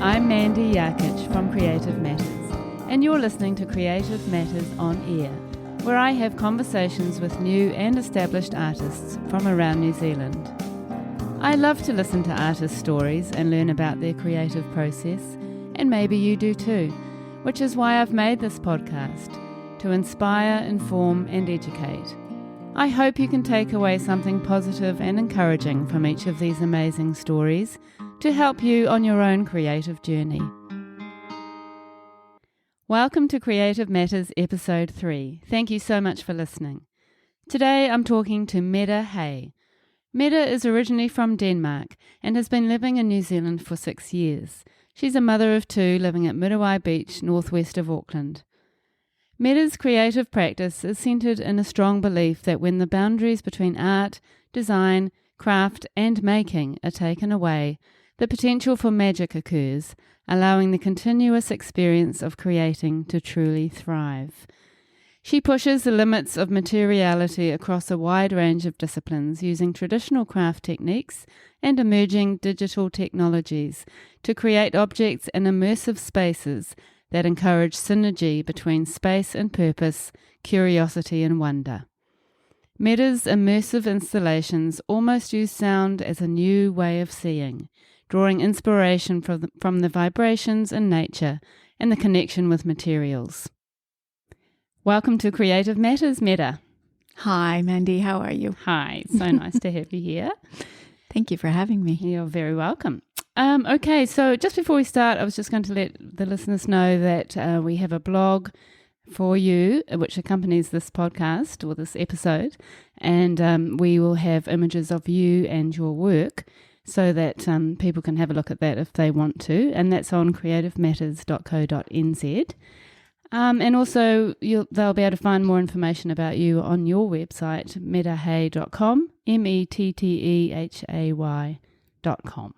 I'm Mandy Yarkich from Creative Matters, and you're listening to Creative Matters on Air, where I have conversations with new and established artists from around New Zealand. I love to listen to artists' stories and learn about their creative process, and maybe you do too, which is why I've made this podcast, to inspire, inform and educate. I hope you can take away something positive and encouraging from each of these amazing stories to help you on your own creative journey. Welcome to Creative Matters Episode 3. Thank you so much for listening. Today I'm talking to Mette Hay. Mette is originally from Denmark and has been living in New Zealand for 6 years. She's a mother of 2 living at Muriwai Beach, northwest of Auckland. Mette's creative practice is centred in a strong belief that when the boundaries between art, design, craft and making are taken away, the potential for magic occurs, allowing the continuous experience of creating to truly thrive. She pushes the limits of materiality across a wide range of disciplines using traditional craft techniques and emerging digital technologies to create objects in immersive spaces that encourage synergy between space and purpose, curiosity and wonder. Mette's immersive installations almost use sound as a new way of seeing, drawing inspiration from the vibrations in nature and the connection with materials. Welcome to Creative Matters, Mette. Hi, Mandy. How are you? Hi. So nice to have you here. Thank you for having me. You're very welcome. Okay, so just before we start, I was just going to let the listeners know that we have a blog for you, which accompanies this podcast or this episode, and we will have images of you and your work so that people can have a look at that if they want to, and that's on creativematters.co.nz. And also they'll be able to find more information about you on your website, mettehay.com, METTEHAY.com.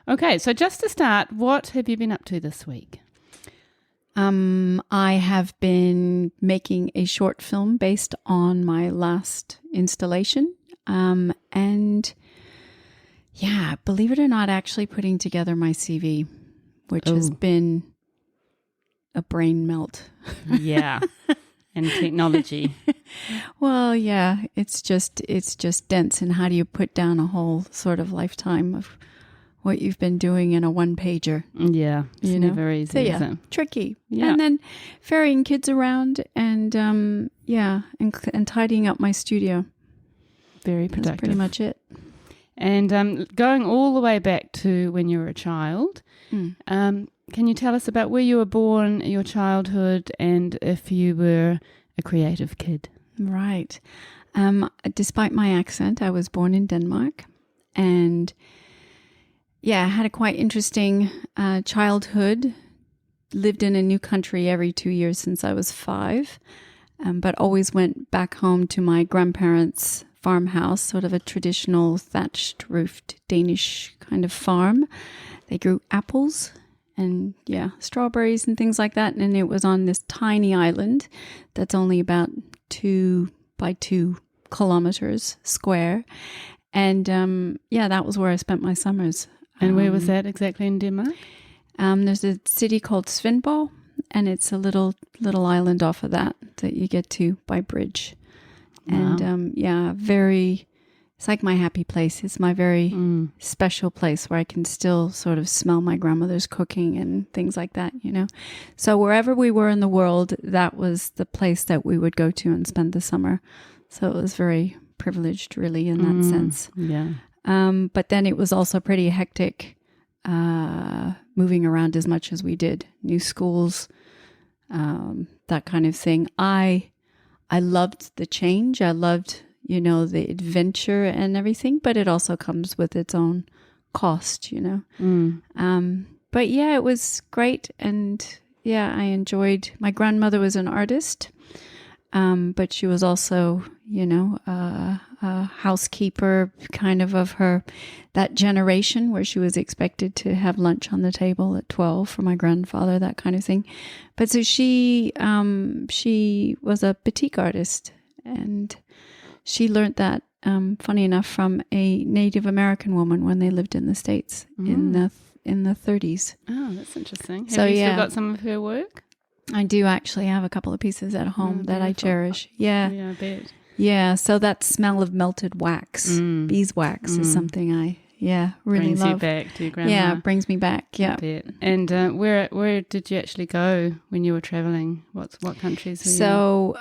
Okay, so just to start, what have you been up to this week? I have been making a short film based on my last installation, and yeah, believe it or not, actually putting together my CV, which has been a brain melt. Yeah, and technology. Well, yeah, it's just dense. And how do you put down a whole sort of lifetime of what you've been doing in a one-pager? Yeah, it's never easy, so, yeah, is it? Tricky. Yeah. And then ferrying kids around and, and tidying up my studio. Very productive. That's pretty much it. And going all the way back to when you were a child, can you tell us about where you were born, your childhood, and if you were a creative kid? Right. Despite my accent, I was born in Denmark, and I had a quite interesting childhood. Lived in a new country every 2 years since I was 5, but always went back home to my grandparents' farmhouse, sort of a traditional thatched roofed Danish kind of farm. They grew apples and strawberries and things like that. And it was on this tiny island that's only about 2 by 2 kilometers square. And that was where I spent my summers. And where was that exactly in Denmark? There's a city called Svendborg, and it's a little island off of that you get to by bridge. Wow. And it's like my happy place. It's my very special place where I can still sort of smell my grandmother's cooking and things like that, So wherever we were in the world, that was the place that we would go to and spend the summer. So it was very privileged, really, in that sense. Yeah. But then it was also pretty hectic, moving around as much as we did. New schools, that kind of thing. I loved the change. I loved, the adventure and everything, but it also comes with its own cost, But yeah, it was great. And I enjoyed, my grandmother was an artist, but she was also, a housekeeper kind of that generation where she was expected to have lunch on the table at 12 for my grandfather, that kind of thing. But so she was a batik artist, and she learned that, funny enough, from a Native American woman when they lived in the States in the in the 30s. Oh, that's interesting. So, Have you yeah. still got some of her work? I do actually have a couple of pieces at home that I beautiful. cherish. Yeah. Yeah, I bet. Yeah. So that smell of melted wax, beeswax is something I, really Brings love. you back to your grandma. Yeah, it brings me back. Yeah. I bet. And where did you actually go when you were traveling? What countries were you in? So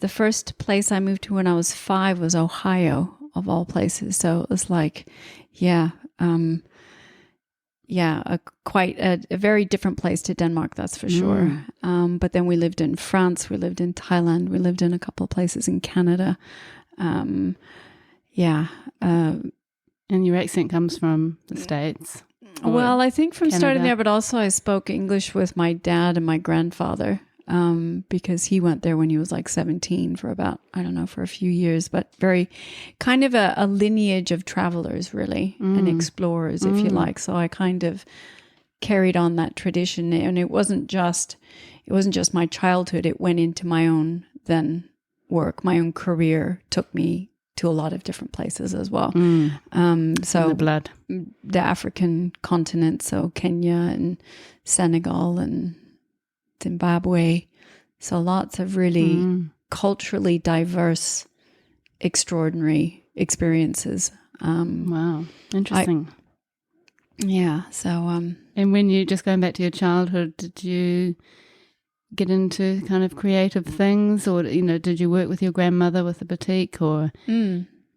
the first place I moved to when I was 5 was Ohio, of all places. So it was like, quite a very different place to Denmark, that's for sure. But then we lived in France, we lived in Thailand, we lived in a couple of places in Canada. And your accent comes from the States? Well, I think from starting Canada? there, but also I spoke English with my dad and my grandfather because he went there when he was like 17 for about, for a few years, but very kind of a lineage of travelers, really, and explorers, if you like. So I kind of carried on that tradition, and it wasn't just my childhood. It went into my own then work. My own career took me to a lot of different places as well. So the blood. The African continent, so Kenya and Senegal and Zimbabwe. So lots of really culturally diverse, extraordinary experiences. Wow, interesting. And when you, just going back to your childhood, did you get into kind of creative things, or did you work with your grandmother with the boutique, or?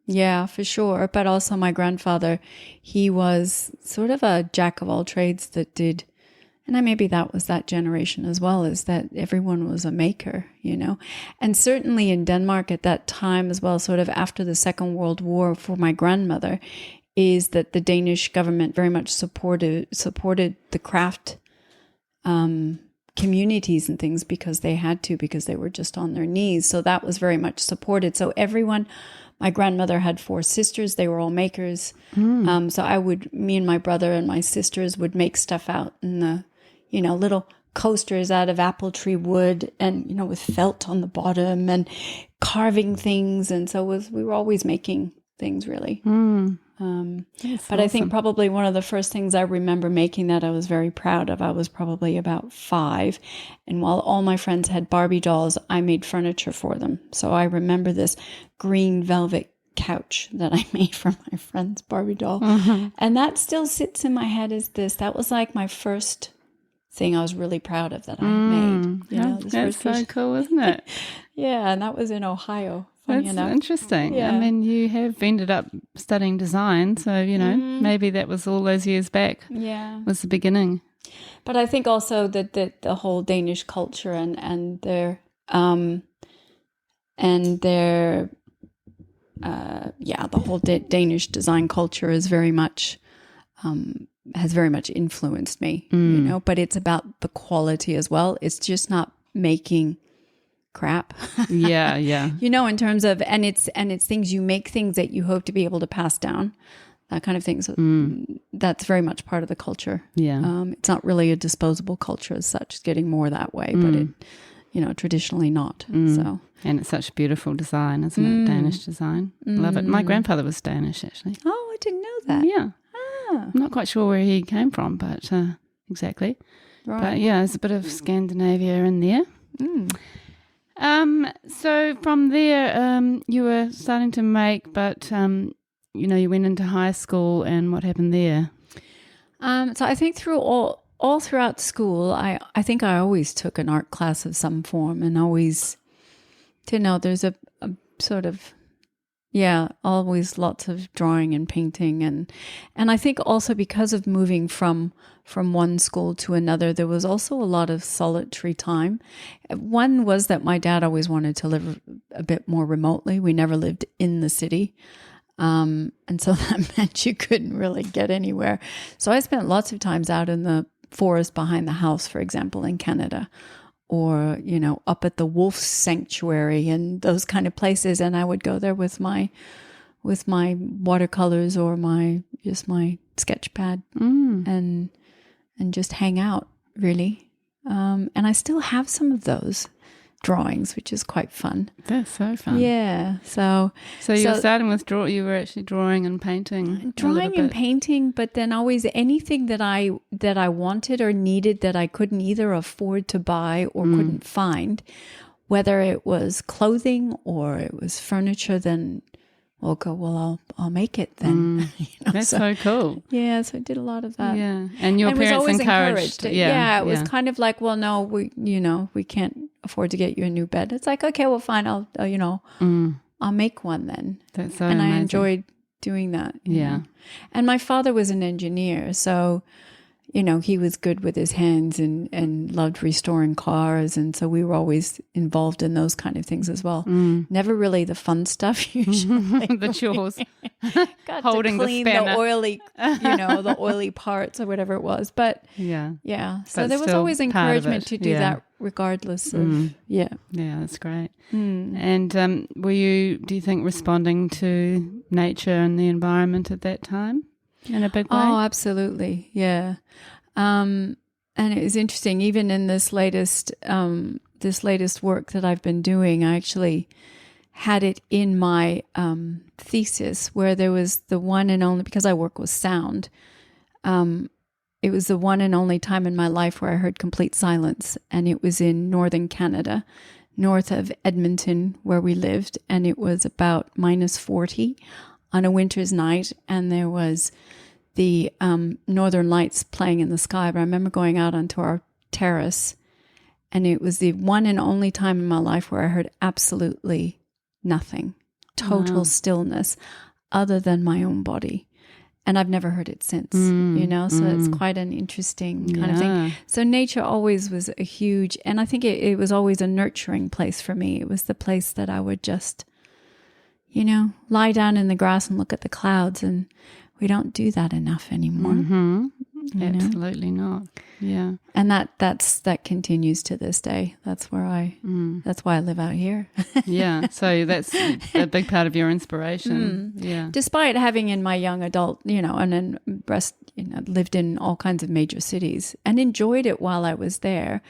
Yeah, for sure. But also my grandfather, he was sort of a jack of all trades that did, and maybe that was that generation as well, is that everyone was a maker, and certainly in Denmark at that time as well, sort of after the Second World War for my grandmother, is that the Danish government very much supported the craft communities and things because they had to, because they were just on their knees. So that was very much supported. So everyone, my grandmother had 4 sisters. They were all makers. So me and my brother and my sisters would make stuff out in the, little coasters out of apple tree wood and, with felt on the bottom and carving things. And so we were always making things, really. But I think probably one of the first things I remember making that I was very proud of, I was probably about 5. And while all my friends had Barbie dolls, I made furniture for them. So I remember this green velvet couch that I made for my friend's Barbie doll. And that still sits in my head as this. That was like my first thing I was really proud of that I had made. That's so cool, isn't it? Yeah, and that was in Ohio. That's interesting. Yeah. I mean, you have ended up studying design, so, maybe that was all those years back. Yeah. Was the beginning. But I think also that the whole Danish culture and their the whole Danish design culture is very much has very much influenced me, but it's about the quality as well. It's just not making crap. Yeah. In terms of, and it's things, you make things that you hope to be able to pass down, that kind of thing. So that's very much part of the culture. Yeah. It's not really a disposable culture as such. It's getting more that way, but it, traditionally not. So. And it's such beautiful design, isn't it? Danish design. Love it. My grandfather was Danish, actually. Oh, I didn't know that. Yeah. I'm not quite sure where he came from, but exactly. Right. But yeah, there's a bit of Scandinavia in there. So from there, you were starting to make, but you went into high school, and what happened there? So I think through all throughout school, I think I always took an art class of some form, and always, there's a sort of, always lots of drawing and painting, and I think also because of moving from one school to another, there was also a lot of solitary time. One was that my dad always wanted to live a bit more remotely. We never lived in the city. And so that meant you couldn't really get anywhere. So I spent lots of times out in the forest behind the house, for example, in Canada, or, up at the wolf sanctuary and those kind of places. And I would go there with my watercolors or my sketch pad and just hang out, really. And I still have some of those. drawings, which is quite fun. That's so fun. Yeah. So you were starting with you were actually drawing and painting. Drawing and painting, but then always anything that I wanted or needed that I couldn't either afford to buy or couldn't find, whether it was clothing or it was furniture, then we'll go, well, I'll make it then. That's so cool. Yeah, so I did a lot of that. Yeah, and your parents was always encouraged. It was kind of like, well, no, we can't afford to get you a new bed. It's like, okay, well, fine, I'll make one then. That's so and amazing. I enjoyed doing that. Yeah. And my father was an engineer, so he was good with his hands and loved restoring cars. And so we were always involved in those kind of things as well. Never really the fun stuff usually. The chores. Got Holding to clean the spanner. the oily, the oily parts or whatever it was. But yeah. So But there was still always part of encouragement it. to do that regardless of, Yeah, that's great. And were you, do you think, responding to nature and the environment at that time in a big way? Oh, absolutely. Yeah. And it was interesting, even in this latest work that I've been doing, I actually had it in my thesis where there was the one and only, because I work with sound, it was the one and only time in my life where I heard complete silence. And it was in northern Canada, north of Edmonton, where we lived. And it was about -40 on a winter's night. And there was the northern lights playing in the sky. But I remember going out onto our terrace, and it was the one and only time in my life where I heard absolutely nothing, total stillness other than my own body. And I've never heard it since, so it's quite an interesting kind of thing. So nature always was a huge, and I think it was always a nurturing place for me. It was the place that I would just, lie down in the grass and look at the clouds, and we don't do that enough anymore. Absolutely not. Yeah. And that continues to this day. That's why I live out here. Yeah. So that's a big part of your inspiration. Yeah. Despite having in my young adult, and then lived in all kinds of major cities and enjoyed it while I was there.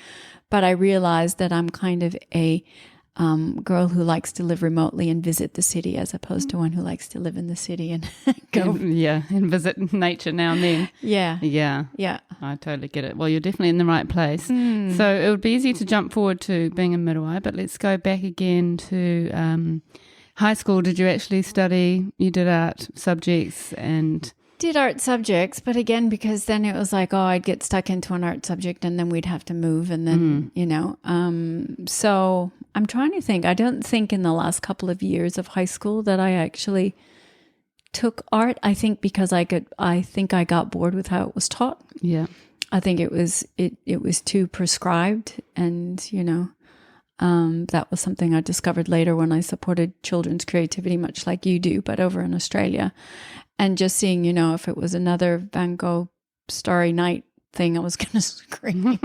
But I realized that I'm kind of a girl who likes to live remotely and visit the city, as opposed to one who likes to live in the city and go. And visit nature now and then. Yeah. I totally get it. Well, you're definitely in the right place. So it would be easy to jump forward to being a midwife, but let's go back again to high school. Did you actually study? You did art subjects and... Did art subjects, but again, because then it was like, I'd get stuck into an art subject and then we'd have to move, and then, so I'm trying to think. I don't think in the last couple of years of high school that I actually took art. I think because I got bored with how it was taught. Yeah. I think it was too prescribed, and, that was something I discovered later when I supported children's creativity, much like you do, but over in Australia. And just seeing, if it was another Van Gogh Starry Night thing, I was going to scream.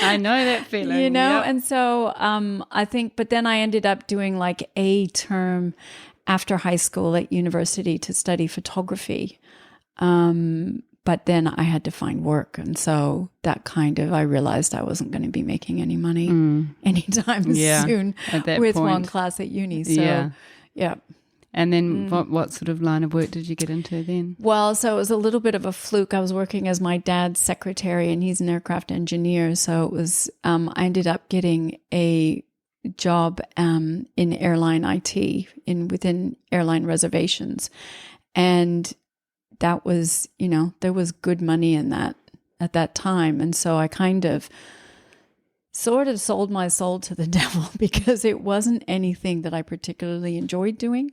I know that feeling. Yep. And so I think, but then I ended up doing like a term after high school at university to study photography. But then I had to find work. And so that I realized I wasn't going to be making any money anytime soon at that with point. one class at uni. So, yeah. And then what sort of line of work did you get into then? Well, so it was a little bit of a fluke. I was working as my dad's secretary, and he's an aircraft engineer. So it was, I ended up getting a job in airline IT, within airline reservations. And that was, there was good money in that at that time. And so I sort of sold my soul to the devil, because it wasn't anything that I particularly enjoyed doing.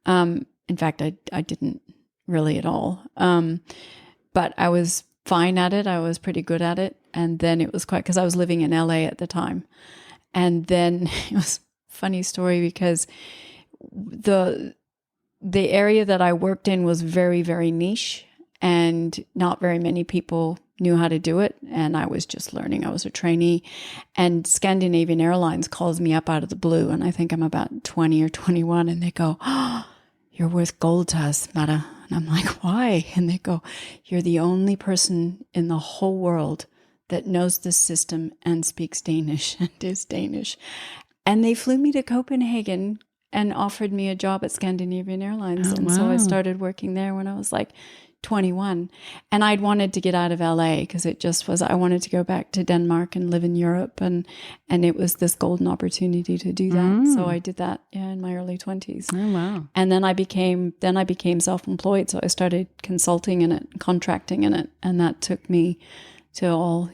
In fact, I didn't really at all. But I was fine at it. I was pretty good at it. And then it was because I was living in LA at the time. And then it was a funny story, because the area that I worked in was very, very niche, and not very many people knew how to do it. And I was just learning. I was a trainee, and Scandinavian Airlines calls me up out of the blue. And I think I'm about 20 or 21. And they go, "Oh, you're worth gold to us, Mette." And I'm like, "Why?" And they go, "You're the only person in the whole world that knows the system and speaks Danish and is Danish. And they flew me to Copenhagen and offered me a job at Scandinavian Airlines. And so I started working there when I was like 21. And I'd wanted to get out of LA because it just was, I wanted to go back to Denmark and live in Europe. And it was this golden opportunity to do that. So I did that in my early 20s. Oh, wow. And then I became self-employed. So I started consulting in it, contracting in it. And that took me to all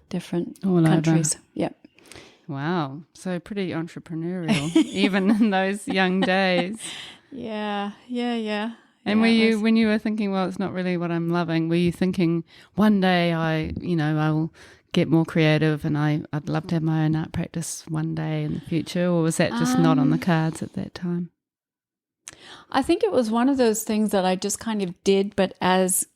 different countries. Over. Yep. Wow. So pretty entrepreneurial, even in those young days. Yeah. And when you were thinking, well, it's not really what I'm loving, were you thinking one day I will get more creative and I'd love to have my own art practice one day in the future? Or was that just not on the cards at that time? I think it was one of those things that I just kind of did, but as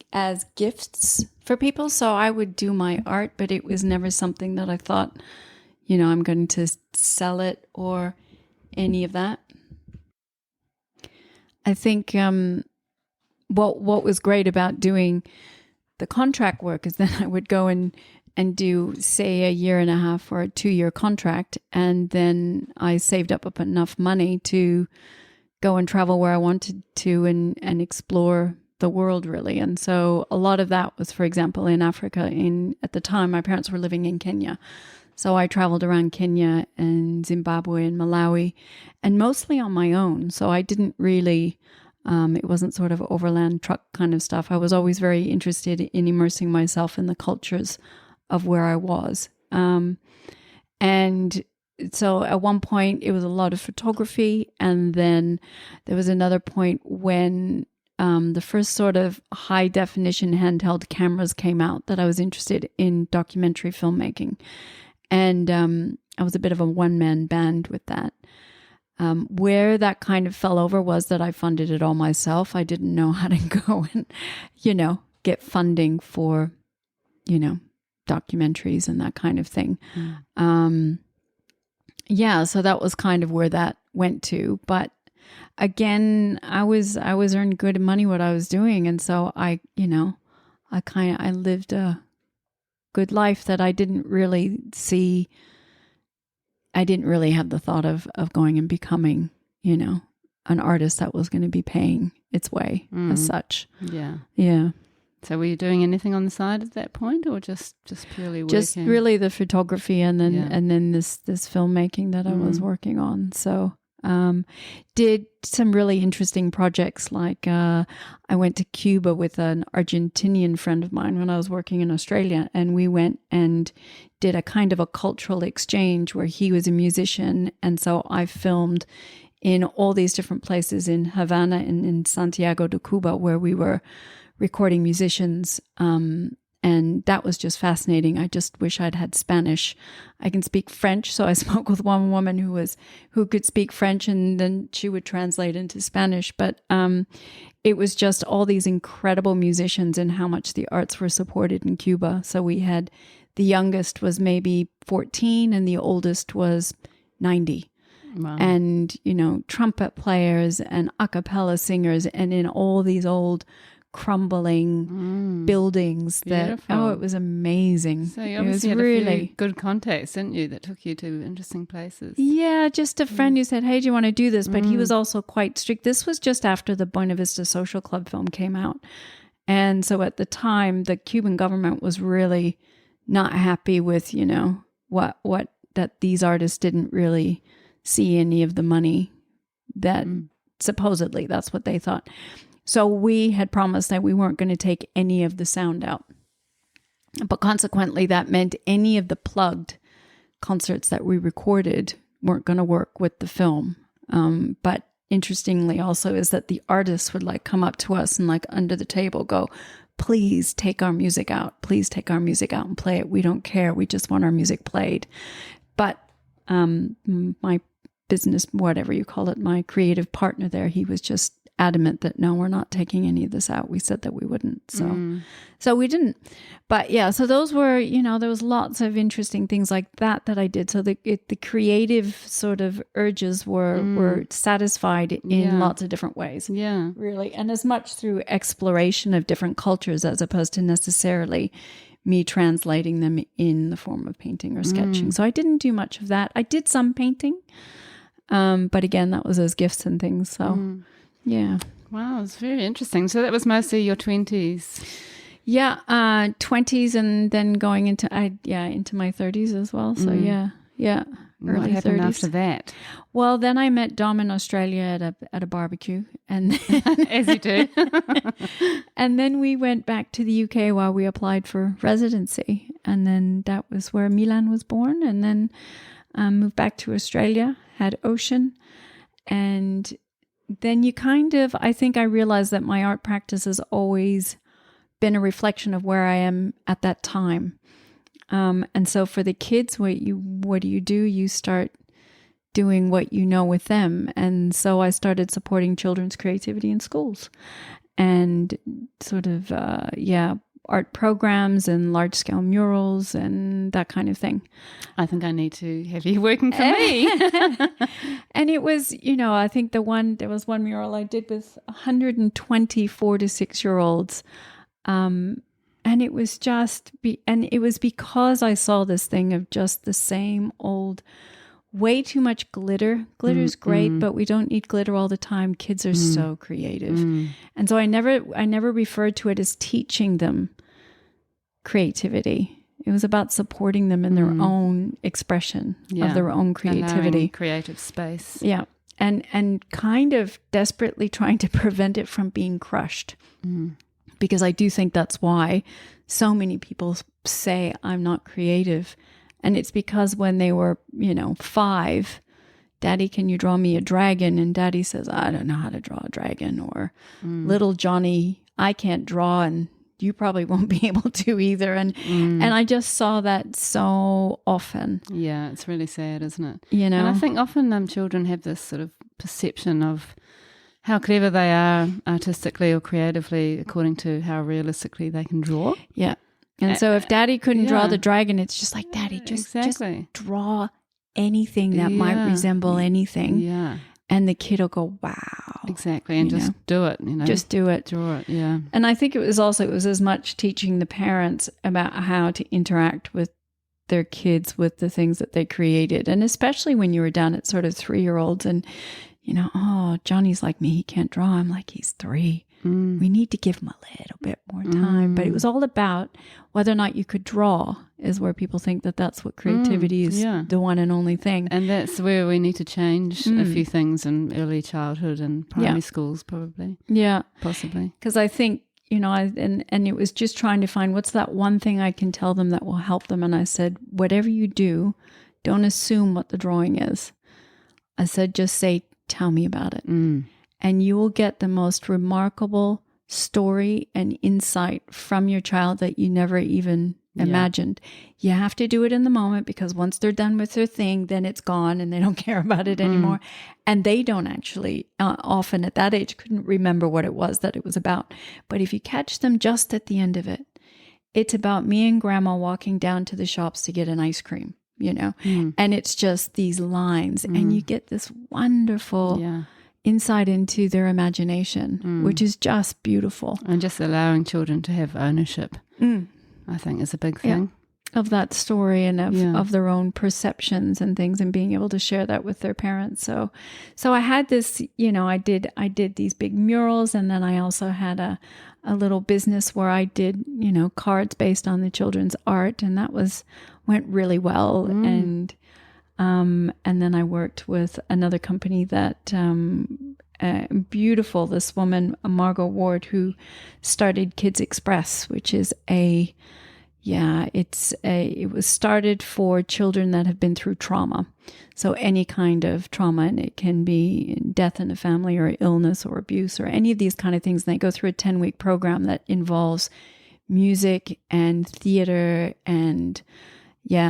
gifts for people. So I would do my art, but it was never something that I thought, I'm going to sell it or any of that. I think what was great about doing the contract work is then I would go and do, say, a 1.5 year or a 2-year contract. And then I saved up enough money to go and travel where I wanted to and explore the world, really. And so a lot of that was, for example, in Africa. At the time, my parents were living in Kenya. So I traveled around Kenya and Zimbabwe and Malawi, and mostly on my own. So I didn't really, it wasn't sort of overland truck kind of stuff. I was always very interested in immersing myself in the cultures of where I was. And so at one point it was a lot of photography. And then there was another point when the first sort of high definition handheld cameras came out that I was interested in documentary filmmaking. And I was a bit of a one-man band with that. Where that kind of fell over was that I funded it all myself. I didn't know how to go and, get funding for, documentaries and that kind of thing. So that was kind of where that went to. But again, I was earning good money what I was doing. And so I lived a good life that I didn't really see. I didn't really have the thought of going and becoming, an artist that was going to be paying its way as such. Yeah. Yeah. So were you doing anything on the side at that point, or just purely working? Just really the photography and then this filmmaking that I was working on. So did some really interesting projects, like I went to Cuba with an Argentinian friend of mine when I was working in Australia, and we went and did a kind of a cultural exchange where he was a musician, and so I filmed in all these different places in Havana and in Santiago de Cuba where we were recording musicians. And that was just fascinating. I just wish I'd had Spanish. I can speak French, so I spoke with one woman who could speak French, and then she would translate into Spanish. But it was just all these incredible musicians and how much the arts were supported in Cuba. So we had, the youngest was maybe 14 and the oldest was 90. Wow. And, trumpet players and a cappella singers, and in all these old crumbling buildings that Beautiful. It was amazing. So you obviously had a few good contacts, didn't you, that took you to interesting places? Yeah, just a friend who said, hey, do you want to do this? But he was also quite strict. This was just after the Buena Vista Social Club film came out. And so at the time, the Cuban government was really not happy with, what that these artists didn't really see any of the money that supposedly that's what they thought. So we had promised that we weren't going to take any of the sound out. But consequently, that meant any of the plugged concerts that we recorded weren't going to work with the film. But interestingly also is that the artists would come up to us and under the table go, please take our music out. Please take our music out and play it. We don't care. We just want our music played. But my business, whatever you call it, my creative partner there, he was just adamant that no, we're not taking any of this out. We said that we wouldn't. So we didn't. But yeah, so those were, there was lots of interesting things like that I did. So the creative sort of urges were satisfied in lots of different ways. Yeah. Really. And as much through exploration of different cultures as opposed to necessarily me translating them in the form of painting or sketching. So I didn't do much of that. I did some painting, but again, that was as gifts and things. So yeah. Wow, it's very interesting. So that was mostly your 20s. Yeah, 20s and then going into my 30s as well. So yeah. What Early happened 30s. after that? Well, then I met Dom in Australia at a barbecue, and As you do. and then we went back to the UK while we applied for residency, and then that was where Milan was born, and then moved back to Australia, had Ocean, and then I think I realized that my art practice has always been a reflection of where I am at that time. And so for the kids, what do? You start doing what you know with them. And so I started supporting children's creativity in schools and sort of, art programs and large scale murals and that kind of thing. I think I need to have you working for me. And it was, I think there was one mural I did with 120 4 to 6 year olds. And it was it was because I saw this thing of just the same old, way too much glitter. Glitter's great, but we don't need glitter all the time. Kids are so creative. And so I never referred to it as teaching them creativity. It was about supporting them in their own expression of their own creativity. Allowing creative space. Yeah. And kind of desperately trying to prevent it from being crushed. Because I do think that's why so many people say I'm not creative. And it's because when they were, 5, Daddy, can you draw me a dragon? And Daddy says, I don't know how to draw a dragon. Or little Johnny, I can't draw and you probably won't be able to either. And I just saw that so often. Yeah, it's really sad, isn't it? And I think often children have this sort of perception of how clever they are artistically or creatively according to how realistically they can draw. Yeah. And so if Daddy couldn't draw the dragon, it's just like, Daddy, just draw anything that might resemble anything. Yeah. And the kid will go, wow. Exactly. And just do it, Just do it. Draw it, yeah. And I think it was as much teaching the parents about how to interact with their kids with the things that they created. And especially when you were down at sort of 3-year-olds and, oh, Johnny's like me, he can't draw. I'm like, he's 3. We need to give him a little bit more time. But it was all about whether or not you could draw is where people think that that's what creativity is, the one and only thing. And that's where we need to change a few things in early childhood and primary schools probably. Yeah. Possibly. Because I think, and it was just trying to find what's that one thing I can tell them that will help them. And I said, whatever you do, don't assume what the drawing is. I said, just say, tell me about it. And you will get the most remarkable story and insight from your child that you never even imagined. You have to do it in the moment because once they're done with their thing, then it's gone and they don't care about it anymore. And they don't actually, often at that age, couldn't remember what it was that it was about. But if you catch them just at the end of it, it's about me and Grandma walking down to the shops to get an ice cream, and it's just these lines and you get this wonderful insight into their imagination, which is just beautiful. And just allowing children to have ownership, I think, is a big thing. Of that story and of their own perceptions and things and being able to share that with their parents. So I had this, I did these big murals, and then I also had a little business where I did, cards based on the children's art, and that went really well. And then I worked with another company that, beautiful, this woman, Margot Ward, who started Kids Express, which is it was started for children that have been through trauma. So any kind of trauma, and it can be death in the family or illness or abuse or any of these kind of things. And they go through a 10-week program that involves music and theater and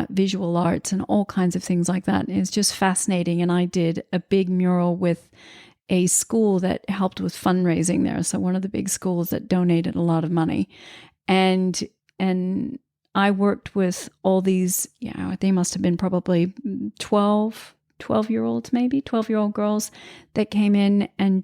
visual arts and all kinds of things like that. And it's just fascinating. And I did a big mural with a school that helped with fundraising there. So one of the big schools that donated a lot of money. And I worked with all these, they must have been probably 12-year-olds, maybe 12-year-old girls that came in and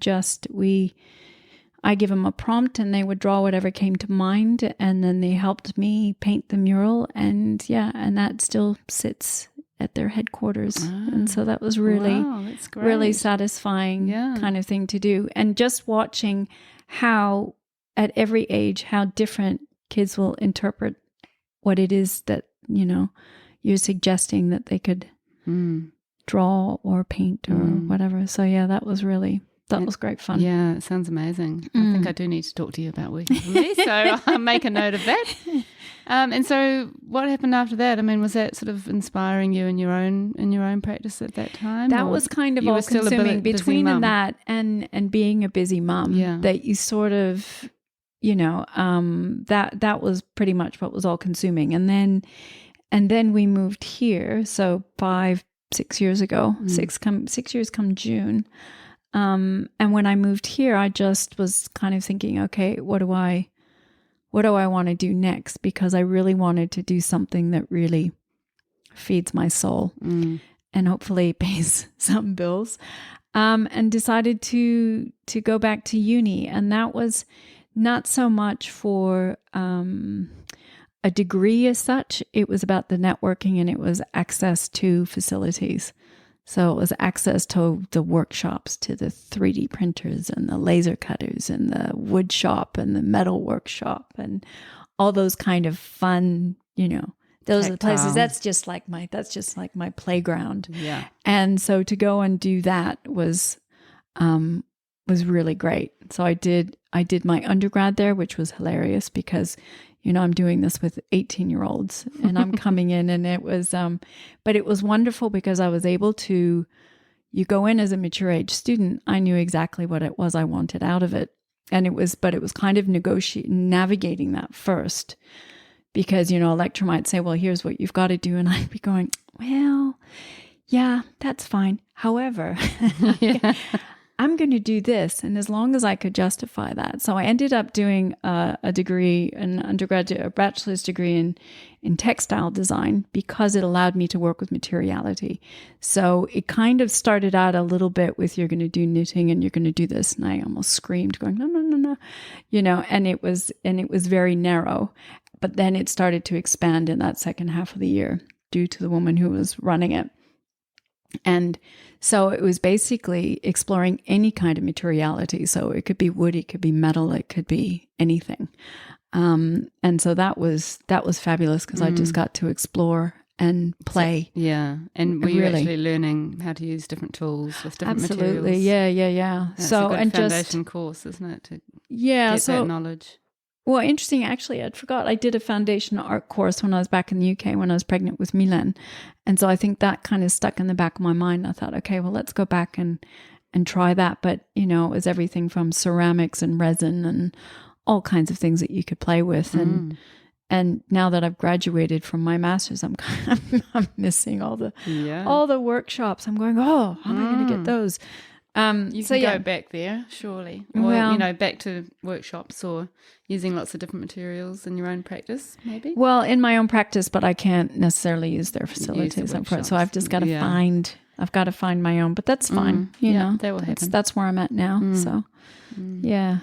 I give them a prompt and they would draw whatever came to mind, and then they helped me paint the mural, and that still sits at their headquarters. And so that was really, that's great. really satisfying kind of thing to do. And just watching how at every age, how different kids will interpret what it is that, you're suggesting that they could draw or paint or whatever. So that was great fun. Yeah, it sounds amazing. I think I do need to talk to you about working with me, so I'll make a note of that. And so what happened after that? I mean, was that sort of inspiring you in your own practice at that time? That was kind of all consuming between that and being a busy mom. Yeah. That you sort of, that was pretty much what was all consuming. And then we moved here. So 6 years ago, 6 years come June. And when I moved here, I just was kind of thinking, okay, what do I want to do next? Because I really wanted to do something that really feeds my soul and hopefully pays some bills. And decided to go back to uni. And that was not so much for a degree as such. It was about the networking, and it was access to facilities. So it was access to the workshops, to the 3D printers and the laser cutters and the wood shop and the metal workshop and all those kind of fun, those are the places. That's just like my playground. Yeah. And so to go and do that was really great. So I did my undergrad there, which was hilarious because I'm doing this with 18-year-olds and I'm coming in, and it was, but it was wonderful because I was able to, you go in as a mature age student. I knew exactly what it was I wanted out of it. And it was kind of navigating that first, because, a lecturer might say, well, here's what you've got to do. And I'd be going, well, yeah, that's fine. However, I'm going to do this. And as long as I could justify that. So I ended up doing a degree, a bachelor's degree in textile design, because it allowed me to work with materiality. So it kind of started out a little bit with, you're going to do knitting and you're going to do this. And I almost screamed going, no, and it was very narrow. But then it started to expand in that second half of the year due to the woman who was running it. And so it was basically exploring any kind of materiality. So it could be wood, it could be metal, it could be anything. And so that was fabulous because I just got to explore and play. Yeah. And were you actually learning how to use different tools with different materials? Absolutely. Yeah. That's so a good foundation course, isn't it? To get that knowledge. Well, interesting, actually, I'd forgot. I did a foundation art course when I was back in the UK when I was pregnant with Milan. And so I think that kind of stuck in the back of my mind. I thought, okay, well, let's go back and try that. But, it was everything from ceramics and resin and all kinds of things that you could play with. And now that I've graduated from my master's, I'm missing all the workshops. I'm going, how am I going to get those? You can go back there, surely. Or, back to workshops or using lots of different materials in your own practice, maybe? Well, in my own practice, but I can't necessarily use their facilities up front. So I've just got to I've got to find my own, but that's fine. That will happen. That's where I'm at now. So, yeah.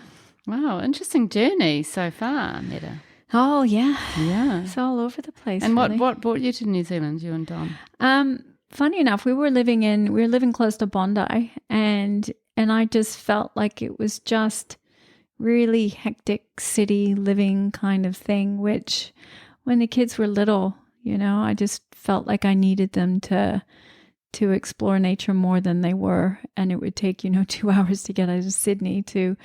Wow, interesting journey so far, Mette. Oh, yeah. Yeah. It's all over the place. And what brought you to New Zealand, you and Dom? Funny enough, we were living close to Bondi, and I just felt like it was just really hectic city living kind of thing, which when the kids were little, I just felt like I needed them to explore nature more than they were. And it would take, 2 hours to get out of Sydney to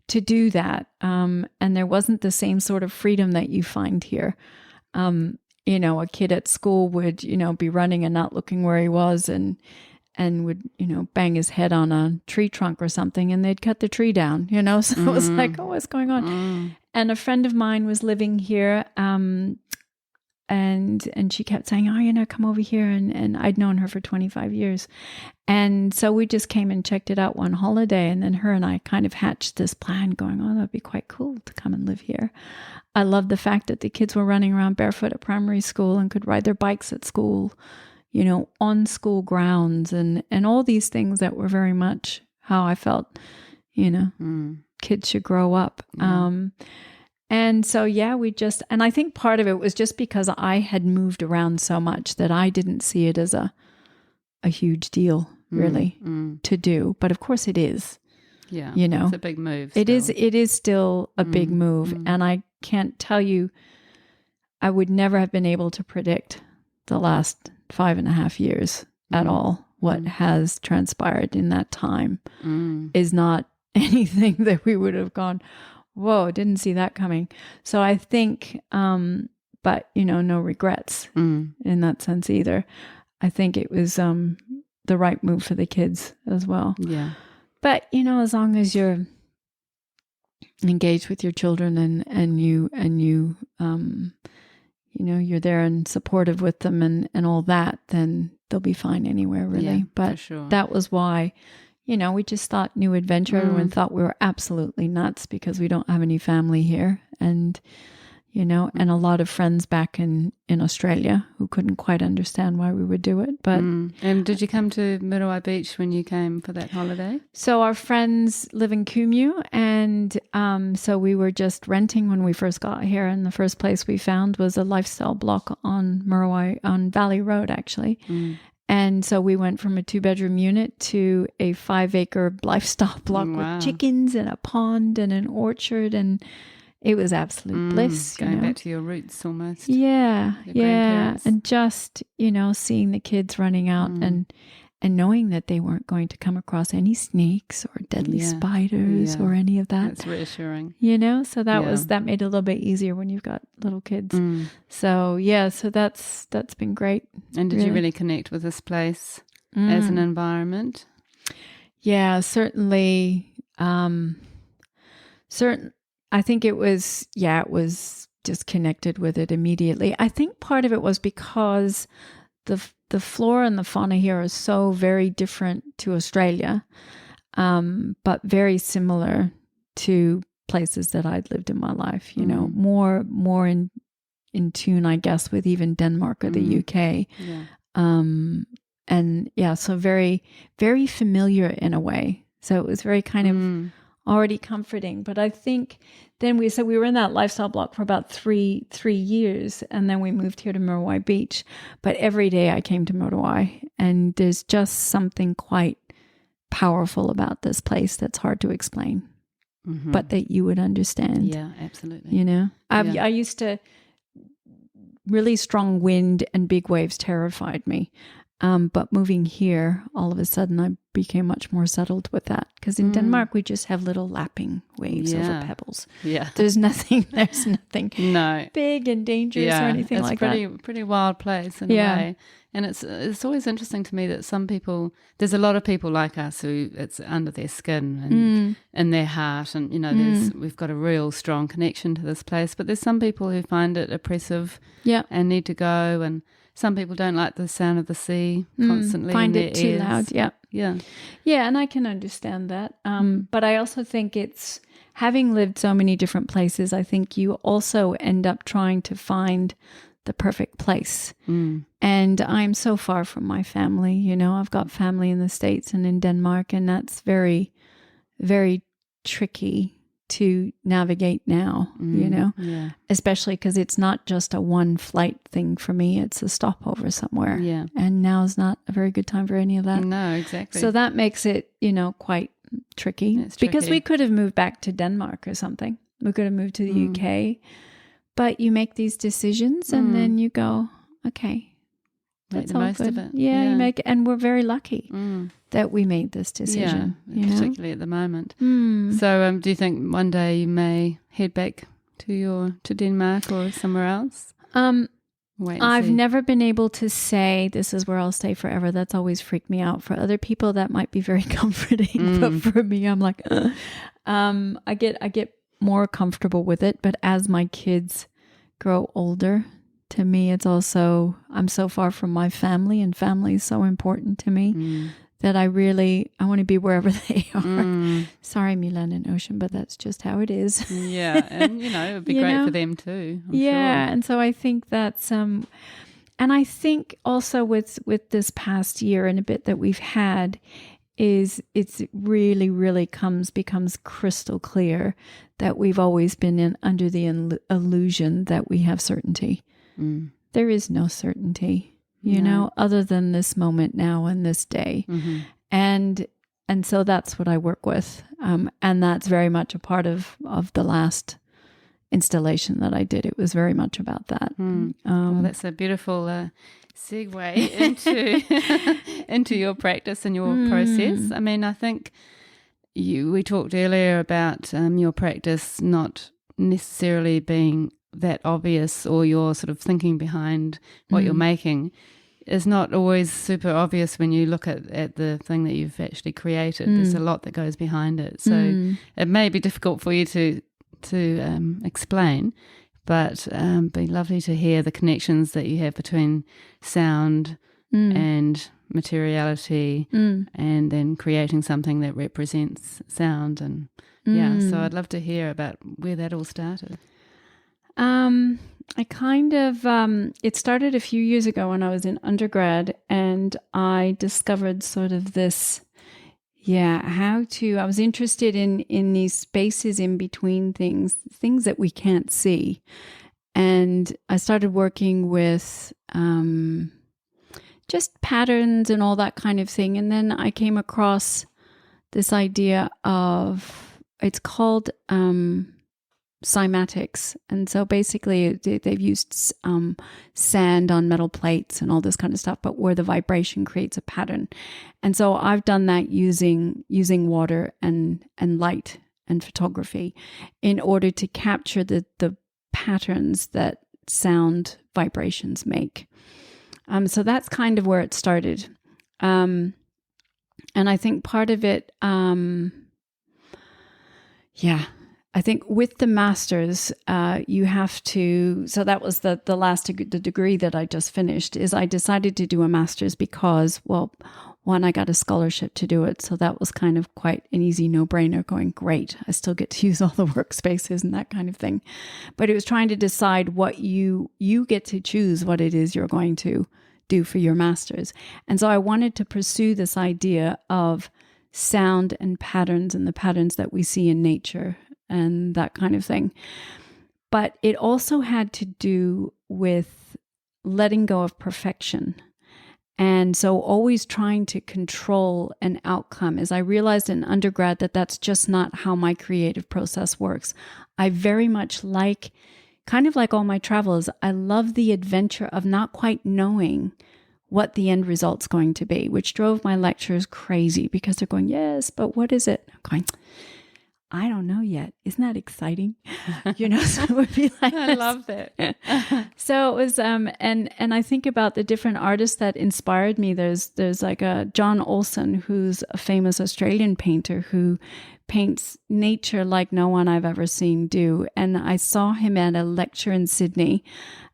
do that. And there wasn't the same sort of freedom that you find here. A kid at school would, be running and not looking where he was and would, bang his head on a tree trunk or something, and they'd cut the tree down, so it was like, what's going on? And a friend of mine was living here, and she kept saying, come over here. And I'd known her for 25 years. And so we just came and checked it out one holiday. And then her and I kind of hatched this plan going, that'd be quite cool to come and live here. I loved the fact that the kids were running around barefoot at primary school and could ride their bikes at school, on school grounds and all these things that were very much how I felt, kids should grow up. And so, and I think part of it was just because I had moved around so much that I didn't see it as a huge deal, really, to do. But of course it is. Yeah. You know, it's a big move. It is still a big move. And I can't tell you, I would never have been able to predict the last 5.5 years at all. What has transpired in that time is not anything that we would have gone, whoa, didn't see that coming. So I think, but no regrets in that sense either. I think it was the right move for the kids as well. Yeah. But, as long as you're engaged with your children and you you're there and supportive with them and all that, then they'll be fine anywhere, really. Yeah, but for sure. That was why, we just thought new adventure. Everyone thought we were absolutely nuts because we don't have any family here. And, and a lot of friends back in Australia who couldn't quite understand why we would do it. But And did you come to Muriwai Beach when you came for that holiday? So our friends live in Kumeu, and so we were just renting when we first got here. And the first place we found was a lifestyle block on Muriwai, on Valley Road, actually. And so we went from a 2-bedroom unit to a 5-acre lifestyle block with chickens and a pond and an orchard, and it was absolute bliss. Going back to your roots almost. Yeah. And just, seeing the kids running out and knowing that they weren't going to come across any snakes or deadly spiders or any of that. That's reassuring. So that made it a little bit easier when you've got little kids. So that's been great. And did you really connect with this place as an environment? Yeah, certainly. I think it was just connected with it immediately. I think part of it was because the flora and the fauna here are so very different to Australia, but very similar to places that I'd lived in my life, more in tune, I guess, with even Denmark or the UK. Yeah. So very, very familiar in a way. So it was very kind of already comforting. But I think then we were in that lifestyle block for about three years, and then we moved here to Muriwai Beach. But every day I came to Muriwai, and there's just something quite powerful about this place that's hard to explain, but that you would understand. Yeah, absolutely. I used to, really strong wind and big waves terrified me. But moving here, all of a sudden, I became much more settled with that. Because in Denmark, we just have little lapping waves over pebbles. Yeah, there's nothing big and dangerous or anything like that. It's a pretty wild place in a way. And it's always interesting to me that some people, there's a lot of people like us who it's under their skin and in their heart, and we've got a real strong connection to this place. But there's some people who find it oppressive and need to go, and some people don't like the sound of the sea constantly. Find in it their too ears. loud. Yeah, and I can understand that. But I also think it's, having lived so many different places, I think you also end up trying to find the perfect place. And I'm so far from my family. I've got family in the States and in Denmark, and that's very, very tricky to navigate now, especially because it's not just a one flight thing for me. It's a stopover somewhere. Yeah. And now is not a very good time for any of that. No, exactly. So that makes it, quite tricky. It's tricky. Because we could have moved back to Denmark or something. We could have moved to the UK. But you make these decisions and then you go, okay, make the most of it. Yeah, you make it. And we're very lucky that we made this decision. Particularly at the moment. So do you think one day you may head back to Denmark or somewhere else? I've never been able to say this is where I'll stay forever. That's always freaked me out. For other people, that might be very comforting. But for me, I'm like, I get more comfortable with it. But as my kids grow older, to me, it's also, I'm so far from my family, and family is so important to me that I want to be wherever they are. Sorry, Milan and Ocean, but that's just how it is. Yeah, and it would be great for them too. I'm sure. And so I think that's, and I think also with this past year and a bit that we've had, is it's really becomes crystal clear that we've always been under the illusion that we have certainty. There is no certainty, you know, other than this moment now and this day. And so that's what I work with. And that's very much a part of the last installation that I did. It was very much about that. Well, that's a beautiful segue into your practice and your process. I mean, I think we talked earlier about your practice not necessarily being that obvious, or your sort of thinking behind what you're making is not always super obvious when you look at the thing that you've actually created. There's a lot that goes behind it. So it may be difficult for you to explain, but be lovely to hear the connections that you have between sound and materiality, and then creating something that represents sound. And so I'd love to hear about where that all started. I kind of, it started a few years ago when I was in undergrad, and I discovered sort of this, I was interested in these spaces in between things that we can't see. And I started working with just patterns and all that kind of thing. And then I came across this idea of, it's called cymatics. And so basically they've used sand on metal plates and all this kind of stuff, but where the vibration creates a pattern. And so I've done that using water and light and photography in order to capture the patterns that sound vibrations make. So that's kind of where it started. And I think part of it, I think with the masters, you have to, so that was the degree that I just finished, is I decided to do a master's because, well, one, I got a scholarship to do it. So that was kind of quite an easy no-brainer, going, great, I still get to use all the workspaces and that kind of thing. But it was trying to decide what you get to choose what it is you're going to do for your master's. And so I wanted to pursue this idea of sound and patterns and the patterns that we see in nature and that kind of thing. But it also had to do with letting go of perfection. And so always trying to control an outcome, as I realized in undergrad that that's just not how my creative process works. I very much like, kind of like all my travels, I love the adventure of not quite knowing what the end result's going to be, which drove my lecturers crazy because they're going, yes, but what is it? I'm going, I don't know yet. Isn't that exciting? You know, so it would be like I love that. So it was, and I think about the different artists that inspired me. There's like a John Olsen, who's a famous Australian painter who paints nature like no one I've ever seen do. And I saw him at a lecture in Sydney,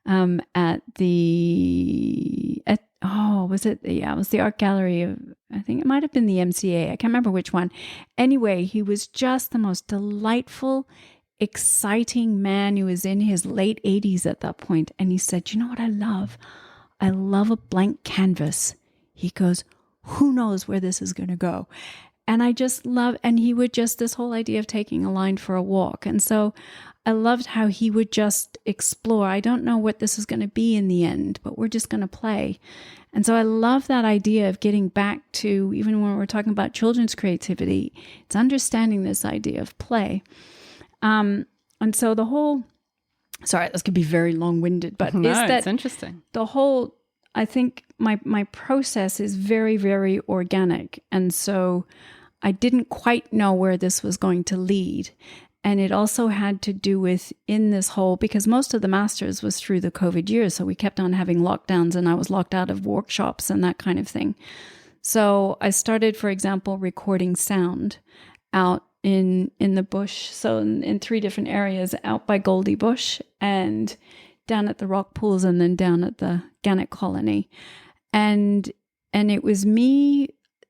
it was the art gallery of, I think it might have been the MCA. I can't remember which one. Anyway, he was just the most delightful, exciting man who was in his late 80s at that point. And he said, you know what I love? I love a blank canvas. He goes, who knows where this is going to go? And I just love, and he would just, this whole idea of taking a line for a walk. And so I loved how he would just explore. I don't know what this is going to be in the end, but we're just going to play. And so I love that idea of getting back to, even when we're talking about children's creativity, it's understanding this idea of play. And so the whole, sorry, this could be very long-winded, but no, is that it's interesting. The whole, I think my process is very, very organic. And so I didn't quite know where this was going to lead. And it also had to do with in this whole, because most of the masters was through the COVID years. So we kept on having lockdowns and I was locked out of workshops and that kind of thing. So I started, for example, recording sound out in the bush. So in 3 different areas, out by Goldie Bush and down at the rock pools and then down at the Gannet colony. And it was me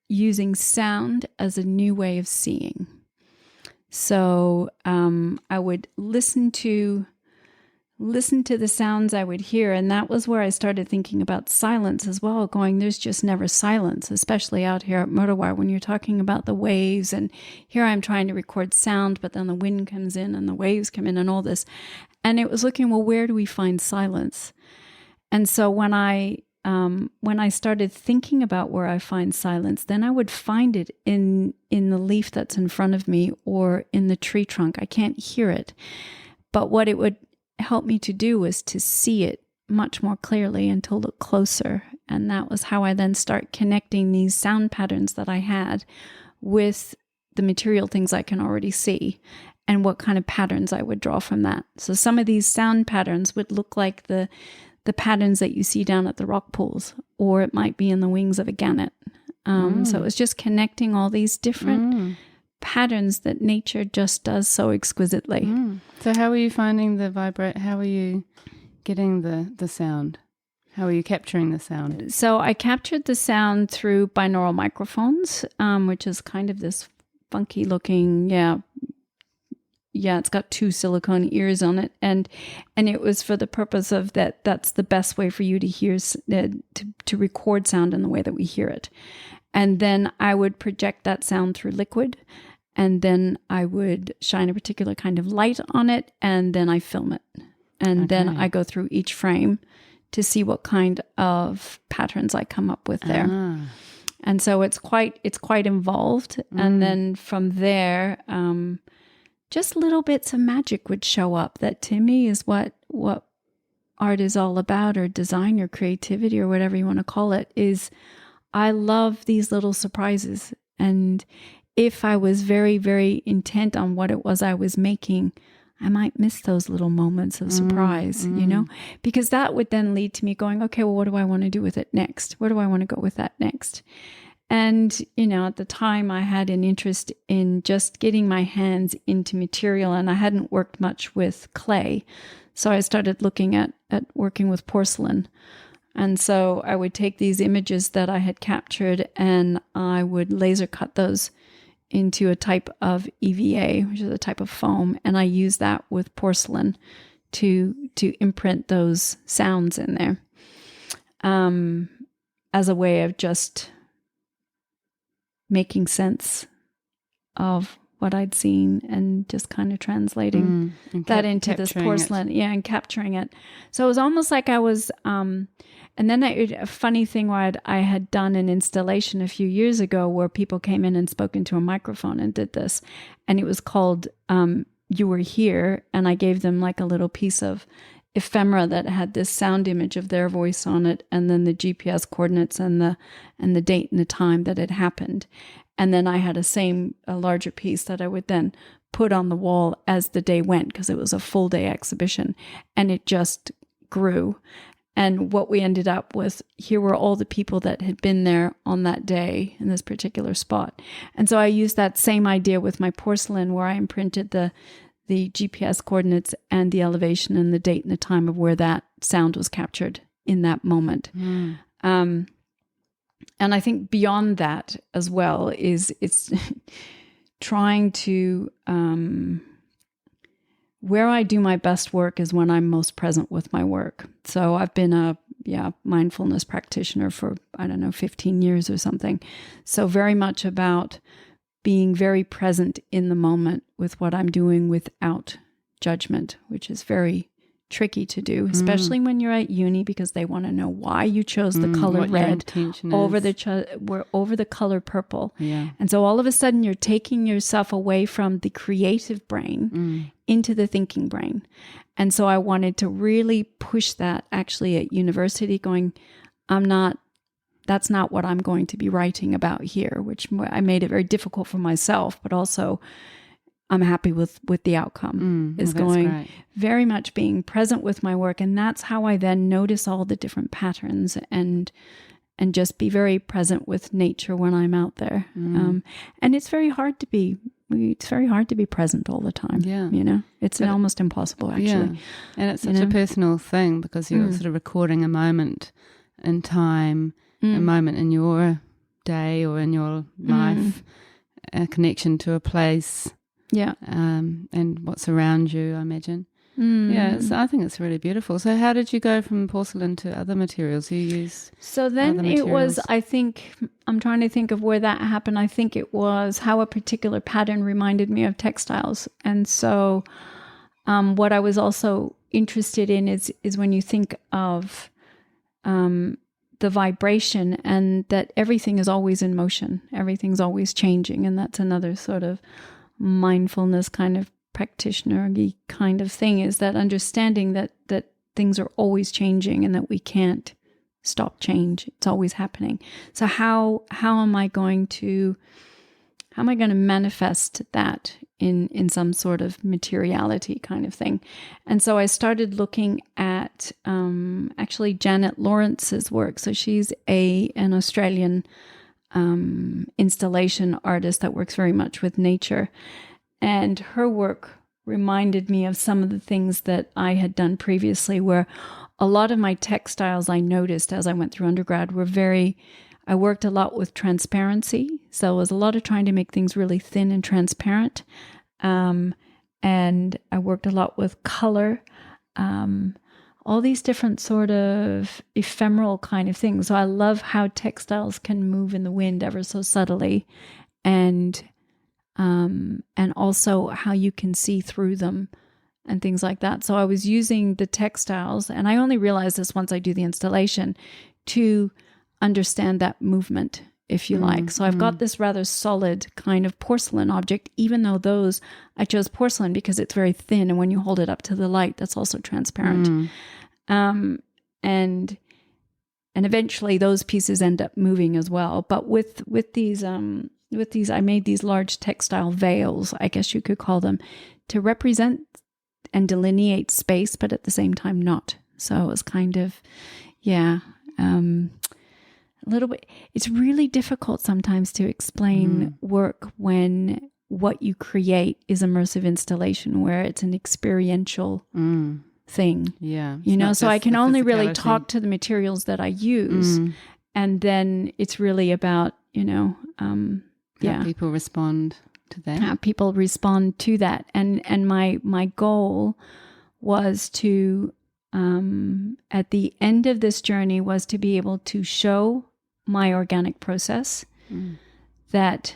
using sound as a new way of seeing. So I would listen to listen to the sounds I would hear. And that was where I started thinking about silence as well, going, there's just never silence, especially out here at Murderwire when you're talking about the waves. And here I'm trying to record sound, but then the wind comes in and the waves come in and all this. And it was looking, well, where do we find silence? And so when I started thinking about where I find silence, then I would find it in the leaf that's in front of me or in the tree trunk. I can't hear it. But what it would help me to do was to see it much more clearly and to look closer. And that was how I then start connecting these sound patterns that I had with the material things I can already see and what kind of patterns I would draw from that. So some of these sound patterns would look like the patterns that you see down at the rock pools, or it might be in the wings of a gannet. So it was just connecting all these different patterns that nature just does so exquisitely. So how are you finding the vibrate? How are you getting the sound? How are you capturing the sound? So I captured the sound through binaural microphones, which is kind of this funky looking, it's got 2 silicone ears on it, and it was for the purpose of that. That's the best way for you to hear to record sound in the way that we hear it. And then I would project that sound through liquid, and then I would shine a particular kind of light on it, and then I film it, and then I go through each frame to see what kind of patterns I come up with there. And so it's quite involved. And then from there, just little bits of magic would show up. That to me is what art is all about, or design or creativity or whatever you want to call it. Is I love these little surprises. And if I was very, very intent on what it was I was making, I might miss those little moments of surprise, you know, because that would then lead to me going, okay, well, what do I want to do with it next? Where do I want to go with that next? And, you know, at the time I had an interest in just getting my hands into material, and I hadn't worked much with clay. So I started looking at working with porcelain. And so I would take these images that I had captured and I would laser cut those into a type of EVA, which is a type of foam. And I use that with porcelain to imprint those sounds in there as a way of just making sense of what I'd seen and just kind of translating that into this porcelain. And capturing it. So it was almost like I was, and then a funny thing where I had done an installation a few years ago where people came in and spoke into a microphone and did this. And it was called You Were Here. And I gave them like a little piece of ephemera that had this sound image of their voice on it, and then the GPS coordinates and the date and the time that it happened. And then I had a larger piece that I would then put on the wall as the day went, because it was a full day exhibition, and it just grew. And what we ended up with, here were all the people that had been there on that day in this particular spot. And so I used that same idea with my porcelain, where I imprinted the GPS coordinates and the elevation and the date and the time of where that sound was captured in that moment. And I think beyond that as well is it's trying to, where I do my best work is when I'm most present with my work. So I've been a mindfulness practitioner for, 15 years or something. So very much about being very present in the moment with what I'm doing without judgment, which is very tricky to do, especially when you're at uni, because they want to know why you chose the color red over the color purple. And so all of a sudden you're taking yourself away from the creative brain into the thinking brain. And so I wanted to really push that actually at university, going, that's not what I'm going to be writing about here, which I made it very difficult for myself, but also I'm happy with the outcome is going great. Very much being present with my work. And that's how I then notice all the different patterns and just be very present with nature when I'm out there. And it's very hard to be present all the time. You know, it's almost impossible actually. And it's such a personal thing, because you're sort of recording a moment in time, a moment in your day or in your life, a connection to a place. And what's around you, I imagine. Yes, I think it's really beautiful. So how did you go from porcelain to other materials? You use So then it was, I think, I'm trying to think of where that happened. I think it was how a particular pattern reminded me of textiles. And so what I was also interested in is when you think of the vibration and that everything is always in motion. Everything's always changing. And that's another sort of mindfulness kind of practitioner-y kind of thing, is that understanding that things are always changing and that we can't stop change. It's always happening. So how am I going to manifest that in some sort of materiality kind of thing? And so I started looking at actually Janet Lawrence's work. So she's an Australian installation artist that works very much with nature. And her work reminded me of some of the things that I had done previously, where a lot of my textiles I noticed as I went through undergrad I worked a lot with transparency. So it was a lot of trying to make things really thin and transparent. And I worked a lot with color, all these different sort of ephemeral kind of things. So I love how textiles can move in the wind ever so subtly, and also how you can see through them and things like that. So I was using the textiles, and I only realized this once I do the installation, to understand that movement, if you like. So I've got this rather solid kind of porcelain object, even though I chose porcelain because it's very thin, and when you hold it up to the light, that's also transparent. And eventually those pieces end up moving as well. But with these, I made these large textile veils, I guess you could call them, to represent and delineate space, but at the same time not. So it was kind of, a little bit. It's really difficult sometimes to explain work when what you create is immersive installation, where it's an experiential thing. Yeah. So I can only really talk to the materials that I use. And then it's really about, how people respond to that. How people respond to that. And my goal was to, at the end of this journey, was to be able to show my organic process, that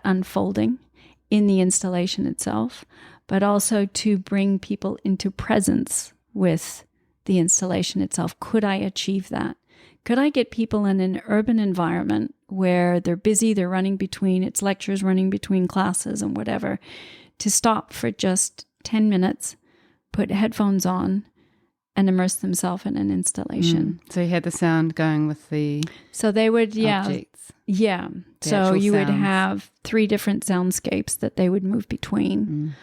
unfolding in the installation itself, but also to bring people into presence with the installation itself. Could I achieve that? Could I get people in an urban environment where they're busy, they're running between, it's lectures, running between classes and whatever, to stop for just 10 minutes, put headphones on, and immerse themselves in an installation. So you had the sound going with the So they would, objects. Yeah. So you would have 3 different soundscapes that they would move between.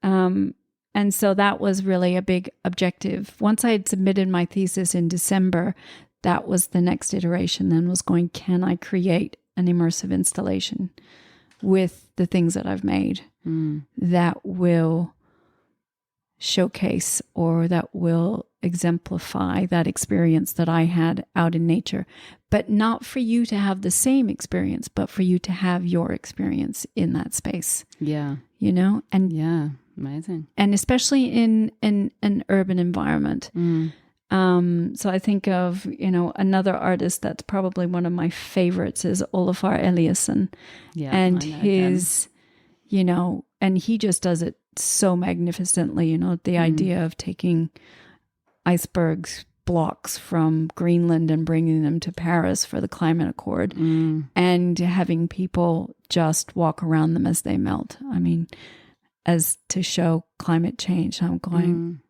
And so that was really a big objective. Once I had submitted my thesis in December, that was the next iteration then, was going, can I create an immersive installation with the things that I've made that will showcase or that will exemplify that experience that I had out in nature, but not for you to have the same experience, but for you to have your experience in that space. Yeah. And yeah, amazing. And especially in an urban environment. So I think of, another artist that's probably one of my favorites is Olafur Eliasson. Yeah. And his, and he just does it so magnificently, the idea of taking icebergs blocks from Greenland and bringing them to Paris for the climate accord and having people just walk around them as they melt. I mean, as to show climate change. I'm going,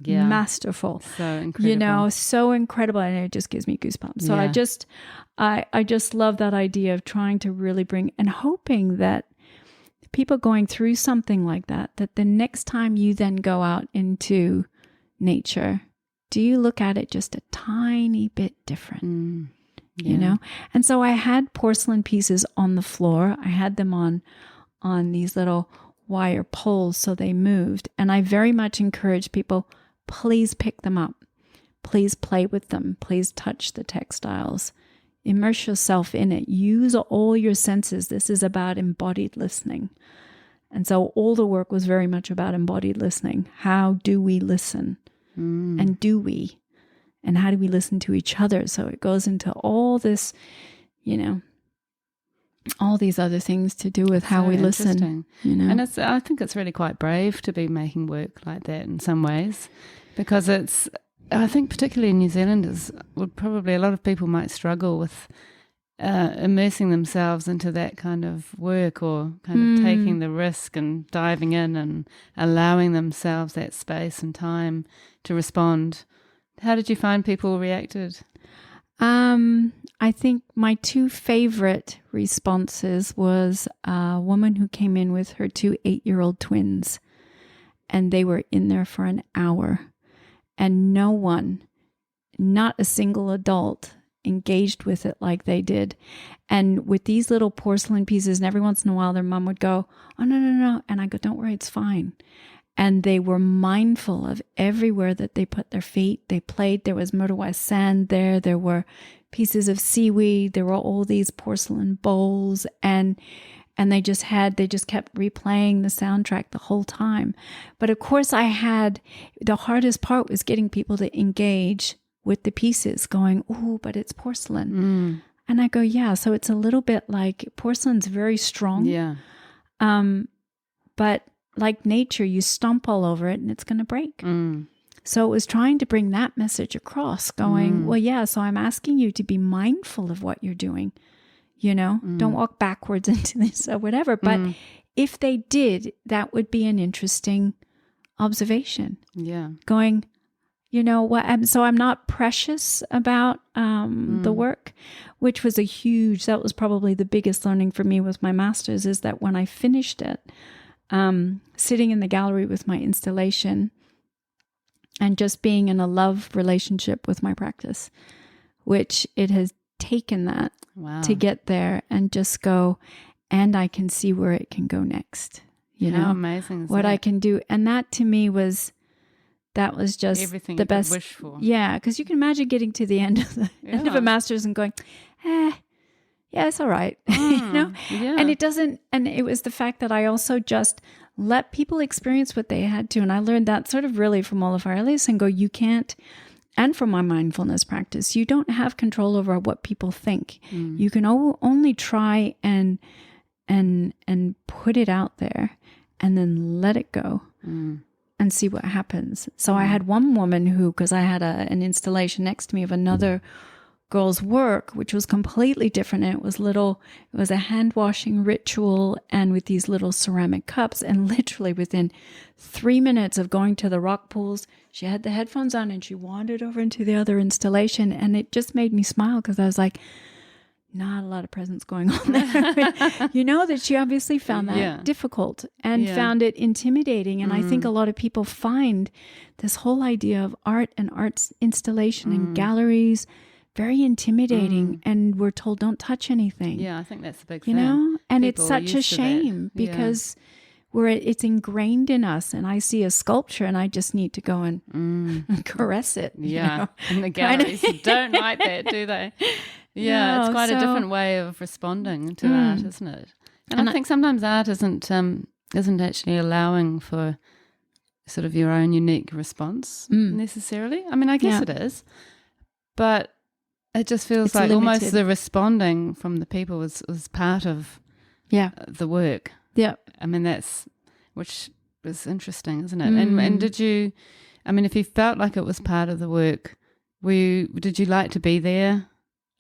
masterful. So incredible. So incredible. And it just gives me goosebumps. So I just love that idea of trying to really bring, and hoping that people going through something like that the next time you then go out into nature, do you look at it just a tiny bit different? And so I had porcelain pieces on the floor. I had them on these little wire poles so they moved. And I very much encourage people, please pick them up. Please play with them. Please touch the textiles. Immerse yourself in it. Use all your senses. This is about embodied listening. And so all the work was very much about embodied listening. How do we listen? And do we? And how do we listen to each other? So it goes into all this, all these other things to do with how we listen. And I think it's really quite brave to be making work like that in some ways, because I think particularly in New Zealanders, probably a lot of people might struggle with immersing themselves into that kind of work, or kind of taking the risk and diving in and allowing themselves that space and time to respond. How did you find people reacted? I think my two favorite responses was a woman who came in with her 2 8-year-old twins, and they were in there for an hour, and no one, not a single adult, engaged with it like they did. And with these little porcelain pieces, and every once in a while their mom would go, "Oh, no. And I go, "Don't worry, it's fine." And they were mindful of everywhere that they put their feet. They played. There was motorized sand there. There were pieces of seaweed. There were all these porcelain bowls, and they just kept replaying the soundtrack the whole time. But of course, the hardest part was getting people to engage with the pieces, going, "Oh, but it's porcelain." And I go, "Yeah." So it's a little bit like porcelain's very strong. Yeah. But like nature, you stomp all over it and it's going to break. So it was trying to bring that message across, going, well, yeah, so I'm asking you to be mindful of what you're doing. Don't walk backwards into this or whatever. But if they did, that would be an interesting observation. Yeah. Going, so I'm not precious about the work, which was that was probably the biggest learning for me with my master's, is that when I finished it, sitting in the gallery with my installation and just being in a love relationship with my practice, which it has taken that to get there, and just go, and I can see where it can go next. How amazing is what that? I can do. And that to me was just everything the you best. Could wish for. Yeah, because you can imagine getting to the end of a master's and going, yeah, it's all right. Yeah. And it doesn't, and it was the fact that I also just let people experience what they had to. And I learned that sort of really from all of our elders, and go, you can't, and from my mindfulness practice, you don't have control over what people think. You can only try and put it out there, and then let it go and see what happens. So I had one woman who, because I had an installation next to me of another girl's work, which was completely different. And it was a hand washing ritual, and with these little ceramic cups. And literally within 3 minutes of going to the rock pools, she had the headphones on and she wandered over into the other installation. And it just made me smile, because I was like, not a lot of presence going on there. That she obviously found that difficult and found it intimidating. And I think a lot of people find this whole idea of art and arts installation and galleries very intimidating, and we're told don't touch anything. Yeah, I think that's the big thing. And it's such a shame, because it's ingrained in us. And I see a sculpture and I just need to go and caress it. Yeah, and the galleries don't like that, do they? Yeah, it's quite a different way of responding to art, isn't it? And I think sometimes art isn't actually allowing for sort of your own unique response necessarily. I mean, I guess it is, but it just feels like limited. Almost the responding from the people was part of the work. Yeah. I mean, which is interesting, isn't it? And did you, I mean, if you felt like it was part of the work, did you like to be there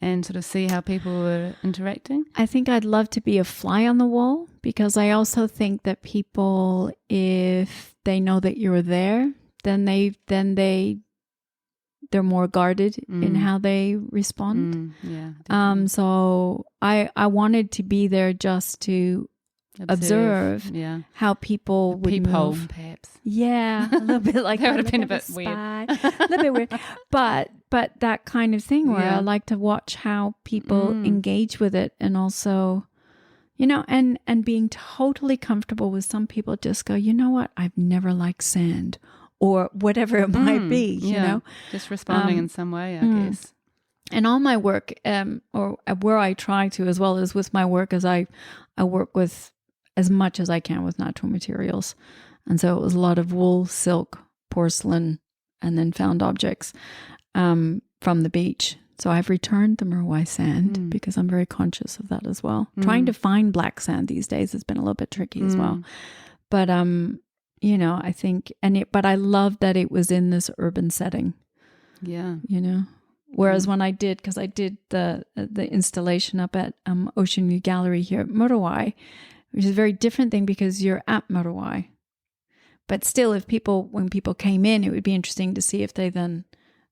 and sort of see how people were interacting? I think I'd love to be a fly on the wall, because I also think that people, if they know that you're there, then they're more guarded in how they respond. So I wanted to be there just to observe how people would peephole, move. perhaps. Yeah, a little bit like that would have been a bit weird. A little bit weird. But that kind of thing where I like to watch how people engage with it, and also, and being totally comfortable with some people just go, you know what, I've never liked sand, or whatever it might be, just responding in some way, I guess. And all my work, or where I try to, as well as with my work, as I work with as much as I can with natural materials. And so it was a lot of wool, silk, porcelain, and then found objects from the beach. So I've returned the Murwai sand because I'm very conscious of that as well. Trying to find black sand these days has been a little bit tricky as well. But, you know, I think, but I love that it was in this urban setting. Yeah. You know, whereas when I did the installation up at Ocean View Gallery here at Murwai, which is a very different thing because you're at Murwai. But still, when people came in, it would be interesting to see if they then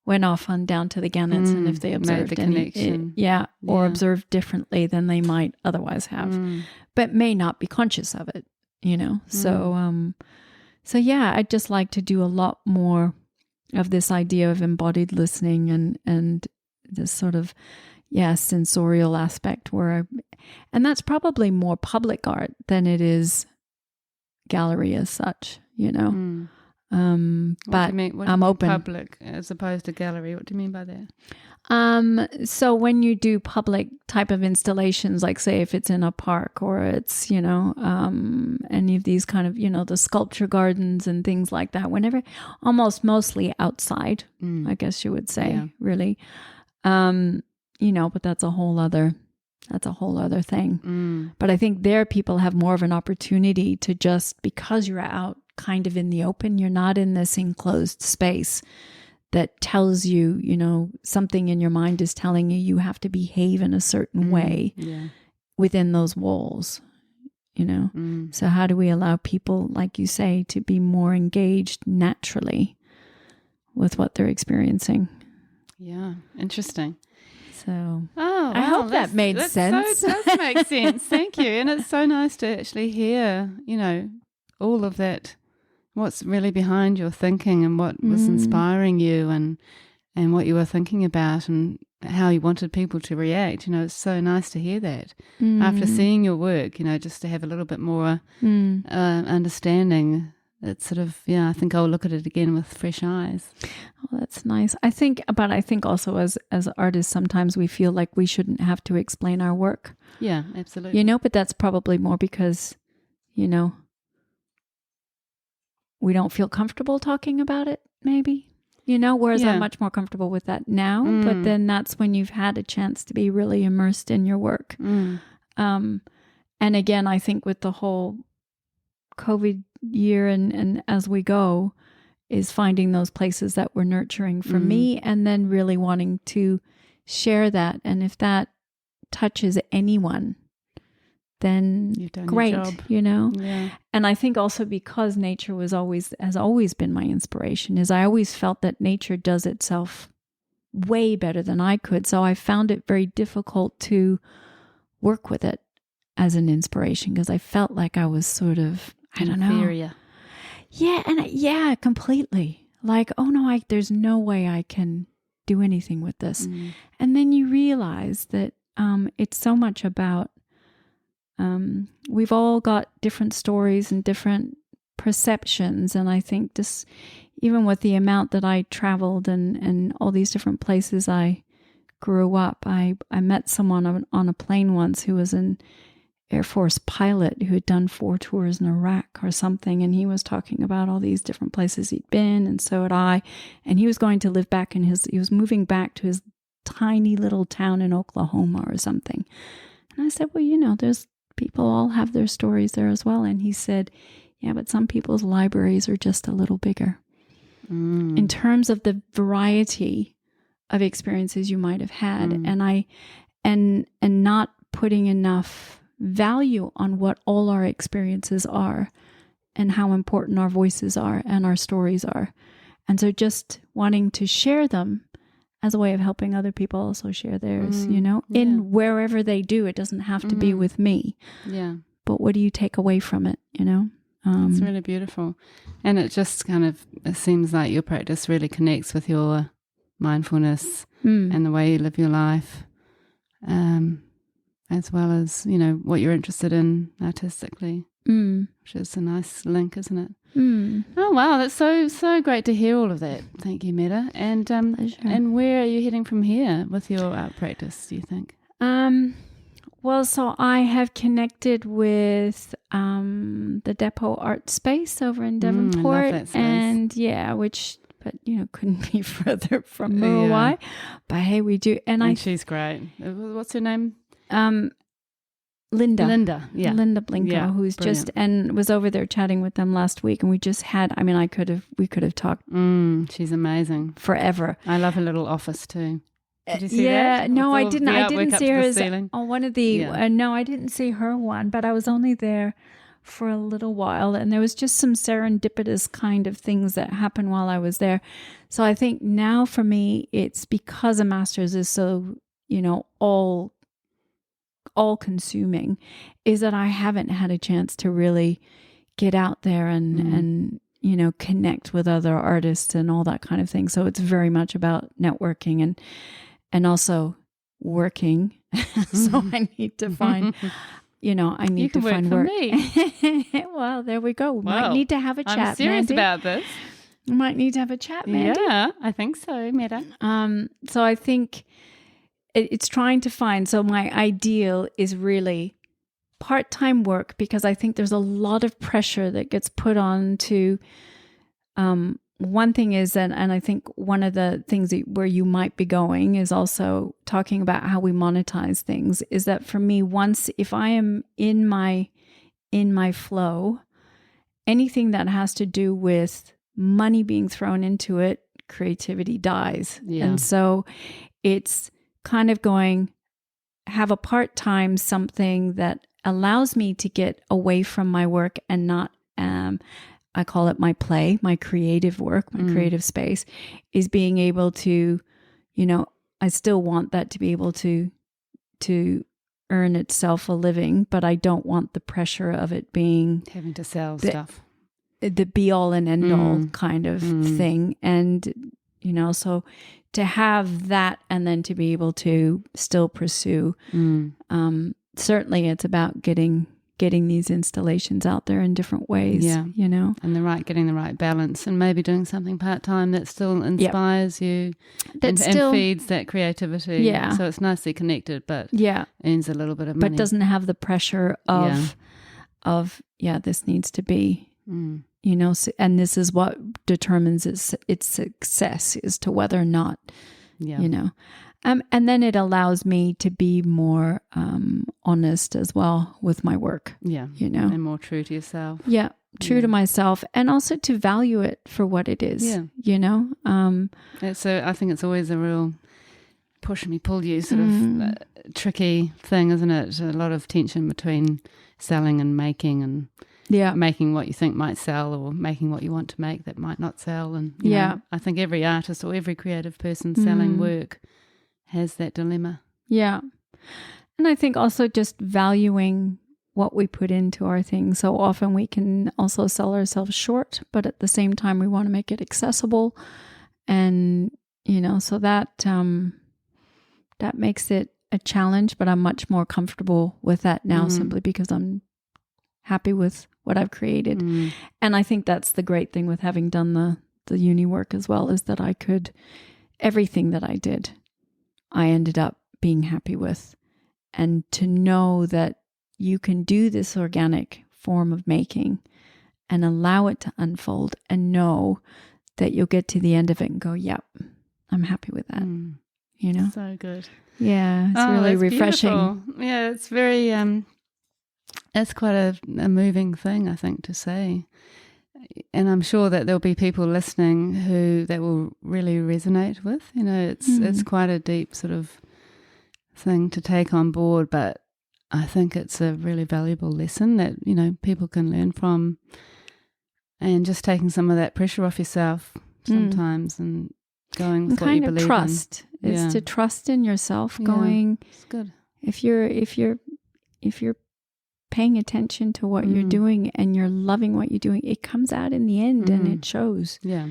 went off on down to the Gannets and if they observed the connection. Or observed differently than they might otherwise have, but may not be conscious of it, you know. So yeah, I'd just like to do a lot more of this idea of embodied listening and this sort of sensorial aspect and that's probably more public art than it is gallery as such, you know. But I'm open. Public as opposed to gallery. What do you mean by that? So when you do public type of installations, like say if it's in a park or it's, you know, any of these kind of, you know, the sculpture gardens and things like that, whenever, mostly outside, I guess you would say, really. You know, but that's a whole other thing. But I think there people have more of an opportunity to just, because you're out kind of in the open, you're not in this enclosed space that tells you, you know, something in your mind is telling you have to behave in a certain way within those walls, you know. So how do we allow people, like you say, to be more engaged naturally with what they're experiencing? Yeah, interesting. So I hope that made sense. So it does make sense. Thank you. And it's so nice to actually hear, you know, all of that, what's really behind your thinking and what was inspiring you and what you were thinking about and how you wanted people to react. You know, it's so nice to hear that after seeing your work, you know, just to have a little bit more understanding. It's sort of, I think I'll look at it again with fresh eyes. Oh, that's nice. I think also as artists, sometimes we feel like we shouldn't have to explain our work. Yeah, absolutely. You know, but that's probably more because, you know, we don't feel comfortable talking about it, maybe, you know, whereas I'm much more comfortable with that now. But then that's when you've had a chance to be really immersed in your work. And again, I think with the whole COVID year and as we go is finding those places that were nurturing for me and then really wanting to share that. And if that touches anyone, then great, you know? Yeah. And I think also because nature has always been my inspiration, is I always felt that nature does itself way better than I could. So I found it very difficult to work with it as an inspiration because I felt like I was sort of, I don't know. Inferior. Yeah. And completely. Like, oh no, there's no way I can do anything with this. And then you realize that it's so much about, we've all got different stories and different perceptions. And I think this, even with the amount that I traveled and all these different places I grew up, I met someone on a plane once who was an Air Force pilot who had done 4 tours in Iraq or something. And he was talking about all these different places he'd been. And so had I. And he was going to live back he was moving back to his tiny little town in Oklahoma or something. And I said, well, you know, there's people all have their stories there as well. And he said, yeah, but some people's libraries are just a little bigger. In terms of the variety of experiences you might have had. And not putting enough value on what all our experiences are and how important our voices are and our stories are. And so just wanting to share them as a way of helping other people also share theirs, you know, in wherever they do. It doesn't have to be with me. Yeah. But what do you take away from it, you know? It's really beautiful. And it just it seems like your practice really connects with your mindfulness and the way you live your life. As well as, you know, what you're interested in artistically, which is a nice link, isn't it? Oh, wow. That's so great to hear all of that. Thank you, Mette. And where are you heading from here with your art practice, do you think? Well, so I have connected with the Depot Art Space over in I Devonport, love that space. and but couldn't be further from Muriwai. But hey, we do, and she's great. What's her name? Linda, Linda Blinko, who's brilliant. just and was over there chatting with them last week, and we just had. I mean, we could have talked. She's amazing Forever. I love her little office too. Did you see that? Yeah, no, I didn't. I didn't see her on one of the. No, I didn't see her one, but I was only there for a little while, and there was just some serendipitous kind of things that happened while I was there. So I think now for me, it's because a master's is so all consuming, is that I haven't had a chance to really get out there and connect with other artists and all that kind of thing. So it's very much about networking and also working. So I need to find, I need to find work. Me. Well, there we go. We might need to have a chat. I'm serious Mandy. about this. We might need to have a chat, Mandy. Yeah, I think so, Mette. So I think it's trying to find. So my ideal is really part-time work, because I think there's a lot of pressure that gets put on to. One thing is that, and I think one of the things where you might be going is also talking about how we monetize things, is that for me, if I am in my flow, anything that has to do with money being thrown into it, creativity dies. Yeah. And so it's kind of have a part-time something that allows me to get away from my work and not, I call it my play, my creative work, my creative space, is being able to, I still want that to be able to earn itself a living, but I don't want the pressure of it being having to sell stuff, the be all and end all kind of thing. And, so to have that and then to be able to still pursue, certainly it's about getting these installations out there in different ways, and getting the right balance, and maybe doing something part-time that still inspires you and feeds that creativity. Yeah. So it's nicely connected, but earns a little bit of money. But doesn't have the pressure of this needs to be, and this is what determines its success, as to whether or not, and then it allows me to be more honest as well with my work. Yeah. And more true to yourself. Yeah. True to myself, and also to value it for what it is. Yeah. I think it's always a real push me, pull you sort of tricky thing, isn't it? A lot of tension between selling and making, and making what you think might sell, or making what you want to make that might not sell. And I think every artist or every creative person selling work has that dilemma. Yeah. And I think also just valuing what we put into our things. So often we can also sell ourselves short, but at the same time we want to make it accessible. And, so that makes it a challenge, but I'm much more comfortable with that now, simply because I'm happy with what I've created. And I think that's the great thing with having done the uni work as well, is that everything that I did, I ended up being happy with. And to know that you can do this organic form of making and allow it to unfold, and know that you'll get to the end of it and go, yep, I'm happy with that. So good. Yeah, it's really refreshing. Beautiful. Yeah, it's very, it's quite a moving thing, I think, to say. And I'm sure that there'll be people listening that will really resonate with. It's quite a deep sort of thing to take on board, but I think it's a really valuable lesson that, people can learn from, and just taking some of that pressure off yourself sometimes and going with what you believe trust. in. It's to trust in yourself, going, it's good. If you're paying attention to what you're doing and you're loving what you're doing, it comes out in the end and it shows. Yeah.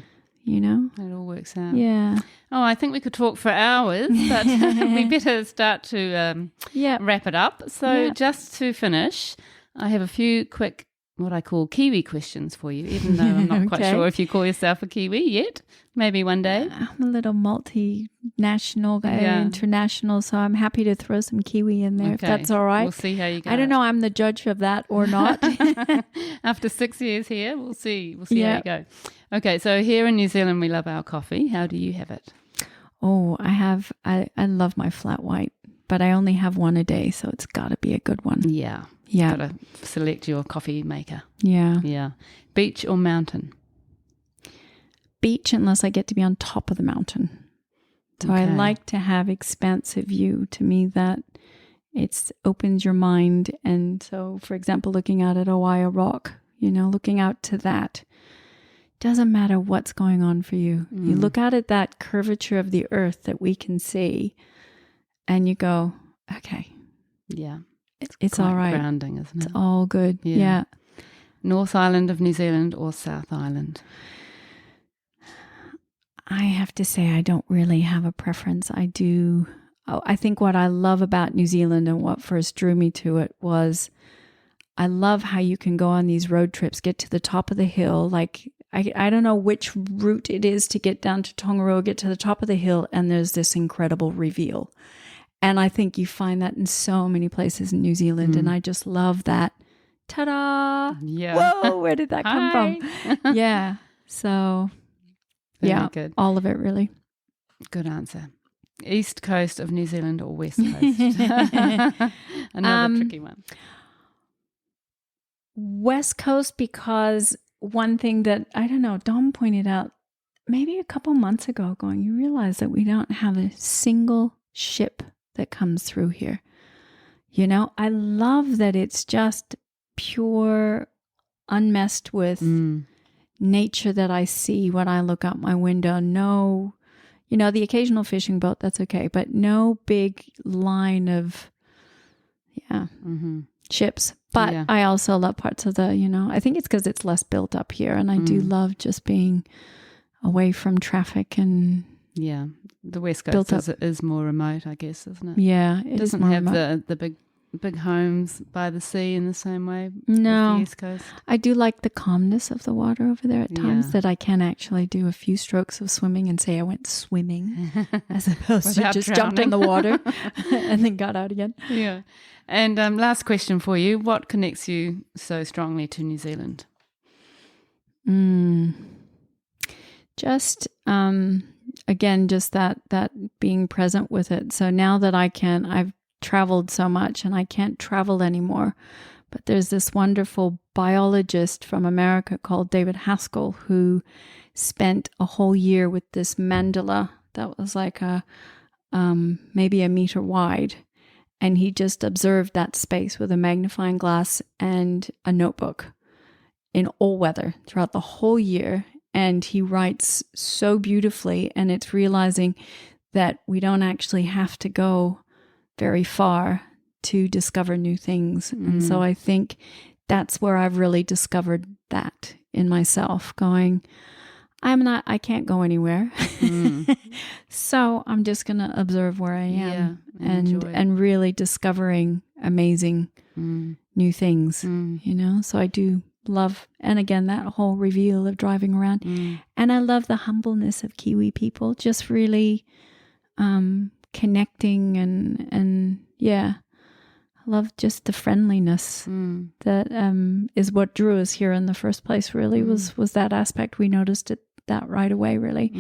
It all works out. Yeah. Oh, I think we could talk for hours, but we better start to wrap it up. So just to finish, I have a few quick what I call Kiwi questions for you, even though I'm not quite sure if you call yourself a Kiwi yet. Maybe one day. I'm a little multinational guy, international, so I'm happy to throw some Kiwi in there if that's all right. We'll see how you go. I don't know. I'm the judge of that or not. After 6 years here, we'll see. We'll see how you go. Okay, so here in New Zealand, we love our coffee. How do you have it? Oh, I love my flat white, but I only have one a day, so it's got to be a good one. Yeah. Yeah. Got to select your coffee maker. Yeah. Yeah. Beach or mountain? Beach, unless I get to be on top of the mountain. So I like to have expansive view. To me, that it opens your mind. And so, for example, looking out at Owaia Rock, looking out to that, doesn't matter what's going on for you. You look out at that curvature of the earth that we can see, and you go, okay. Yeah. It's all right. Grounding, isn't it? It's all good. Yeah. North Island of New Zealand or South Island? I have to say I don't really have a preference. I think what I love about New Zealand and what first drew me to it was I love how you can go on these road trips, get to the top of the hill. Like, I don't know which route it is to get down to Tongariro, get to the top of the hill, and there's this incredible reveal. And I think you find that in so many places in New Zealand. And I just love that. Ta-da! Yeah. Whoa, where did that come from? Yeah. So, very good. All of it really. Good answer. East coast of New Zealand or west coast? Another tricky one. West coast, because one thing that, I don't know, Dom pointed out maybe a couple months ago going, you realize that we don't have a single ship that comes through here. I love that it's just pure, unmessed with nature that I see when I look out my window. No, the occasional fishing boat, that's okay, but no big line of, ships. But I also love parts of the, I think it's because it's less built up here, and I do love just being away from traffic and the West Coast is more remote, I guess, isn't it? Yeah, it doesn't have the big homes by the sea in the same way. No, as the East Coast. I do like the calmness of the water over there at times, that I can actually do a few strokes of swimming and say I went swimming as opposed to just jumped in the water and then got out again. Yeah. And last question for you: what connects you so strongly to New Zealand? Just again, just that being present with it. So now that I've traveled so much and I can't travel anymore, but there's this wonderful biologist from America called David Haskell who spent a whole year with this mandala that was like maybe a meter wide, and he just observed that space with a magnifying glass and a notebook in all weather throughout the whole year. And he writes so beautifully, and it's realizing that we don't actually have to go very far to discover new things. And so I think that's where I've really discovered that in myself, going, I can't go anywhere. So I'm just going to observe where I am and really discovering amazing new things, So I do love, and again, that whole reveal of driving around. And I love the humbleness of Kiwi people, just really connecting and I love just the friendliness that is what drew us here in the first place, really, was that aspect. We noticed that right away, really.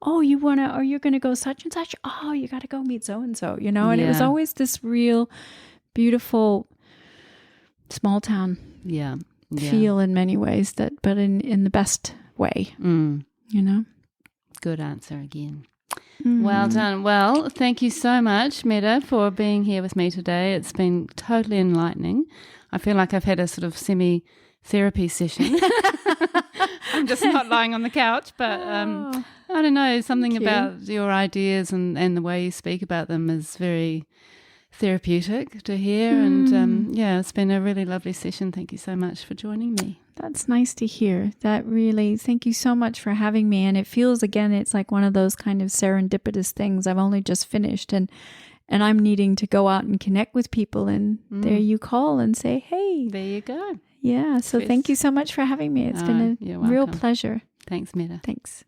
Oh, you're going to go such and such. Oh, you got to go meet so-and-so, and it was always this real beautiful small town feel in many ways, but in the best way, Good answer again. Well done. Well, thank you so much, Mette, for being here with me today. It's been totally enlightening. I feel like I've had a sort of semi-therapy session. I'm just not lying on the couch, but I don't know, something about your ideas and the way you speak about them is very therapeutic to hear. And it's been a really lovely session. Thank you so much for joining me. That's nice to hear. That really, thank you so much for having me. And it feels, again, it's like one of those kind of serendipitous things. I've only just finished and I'm needing to go out and connect with people. And there you call and say, hey. There you go. Yeah. So thank you so much for having me. It's been a You're real welcome. pleasure. Thanks, Mette. Thanks.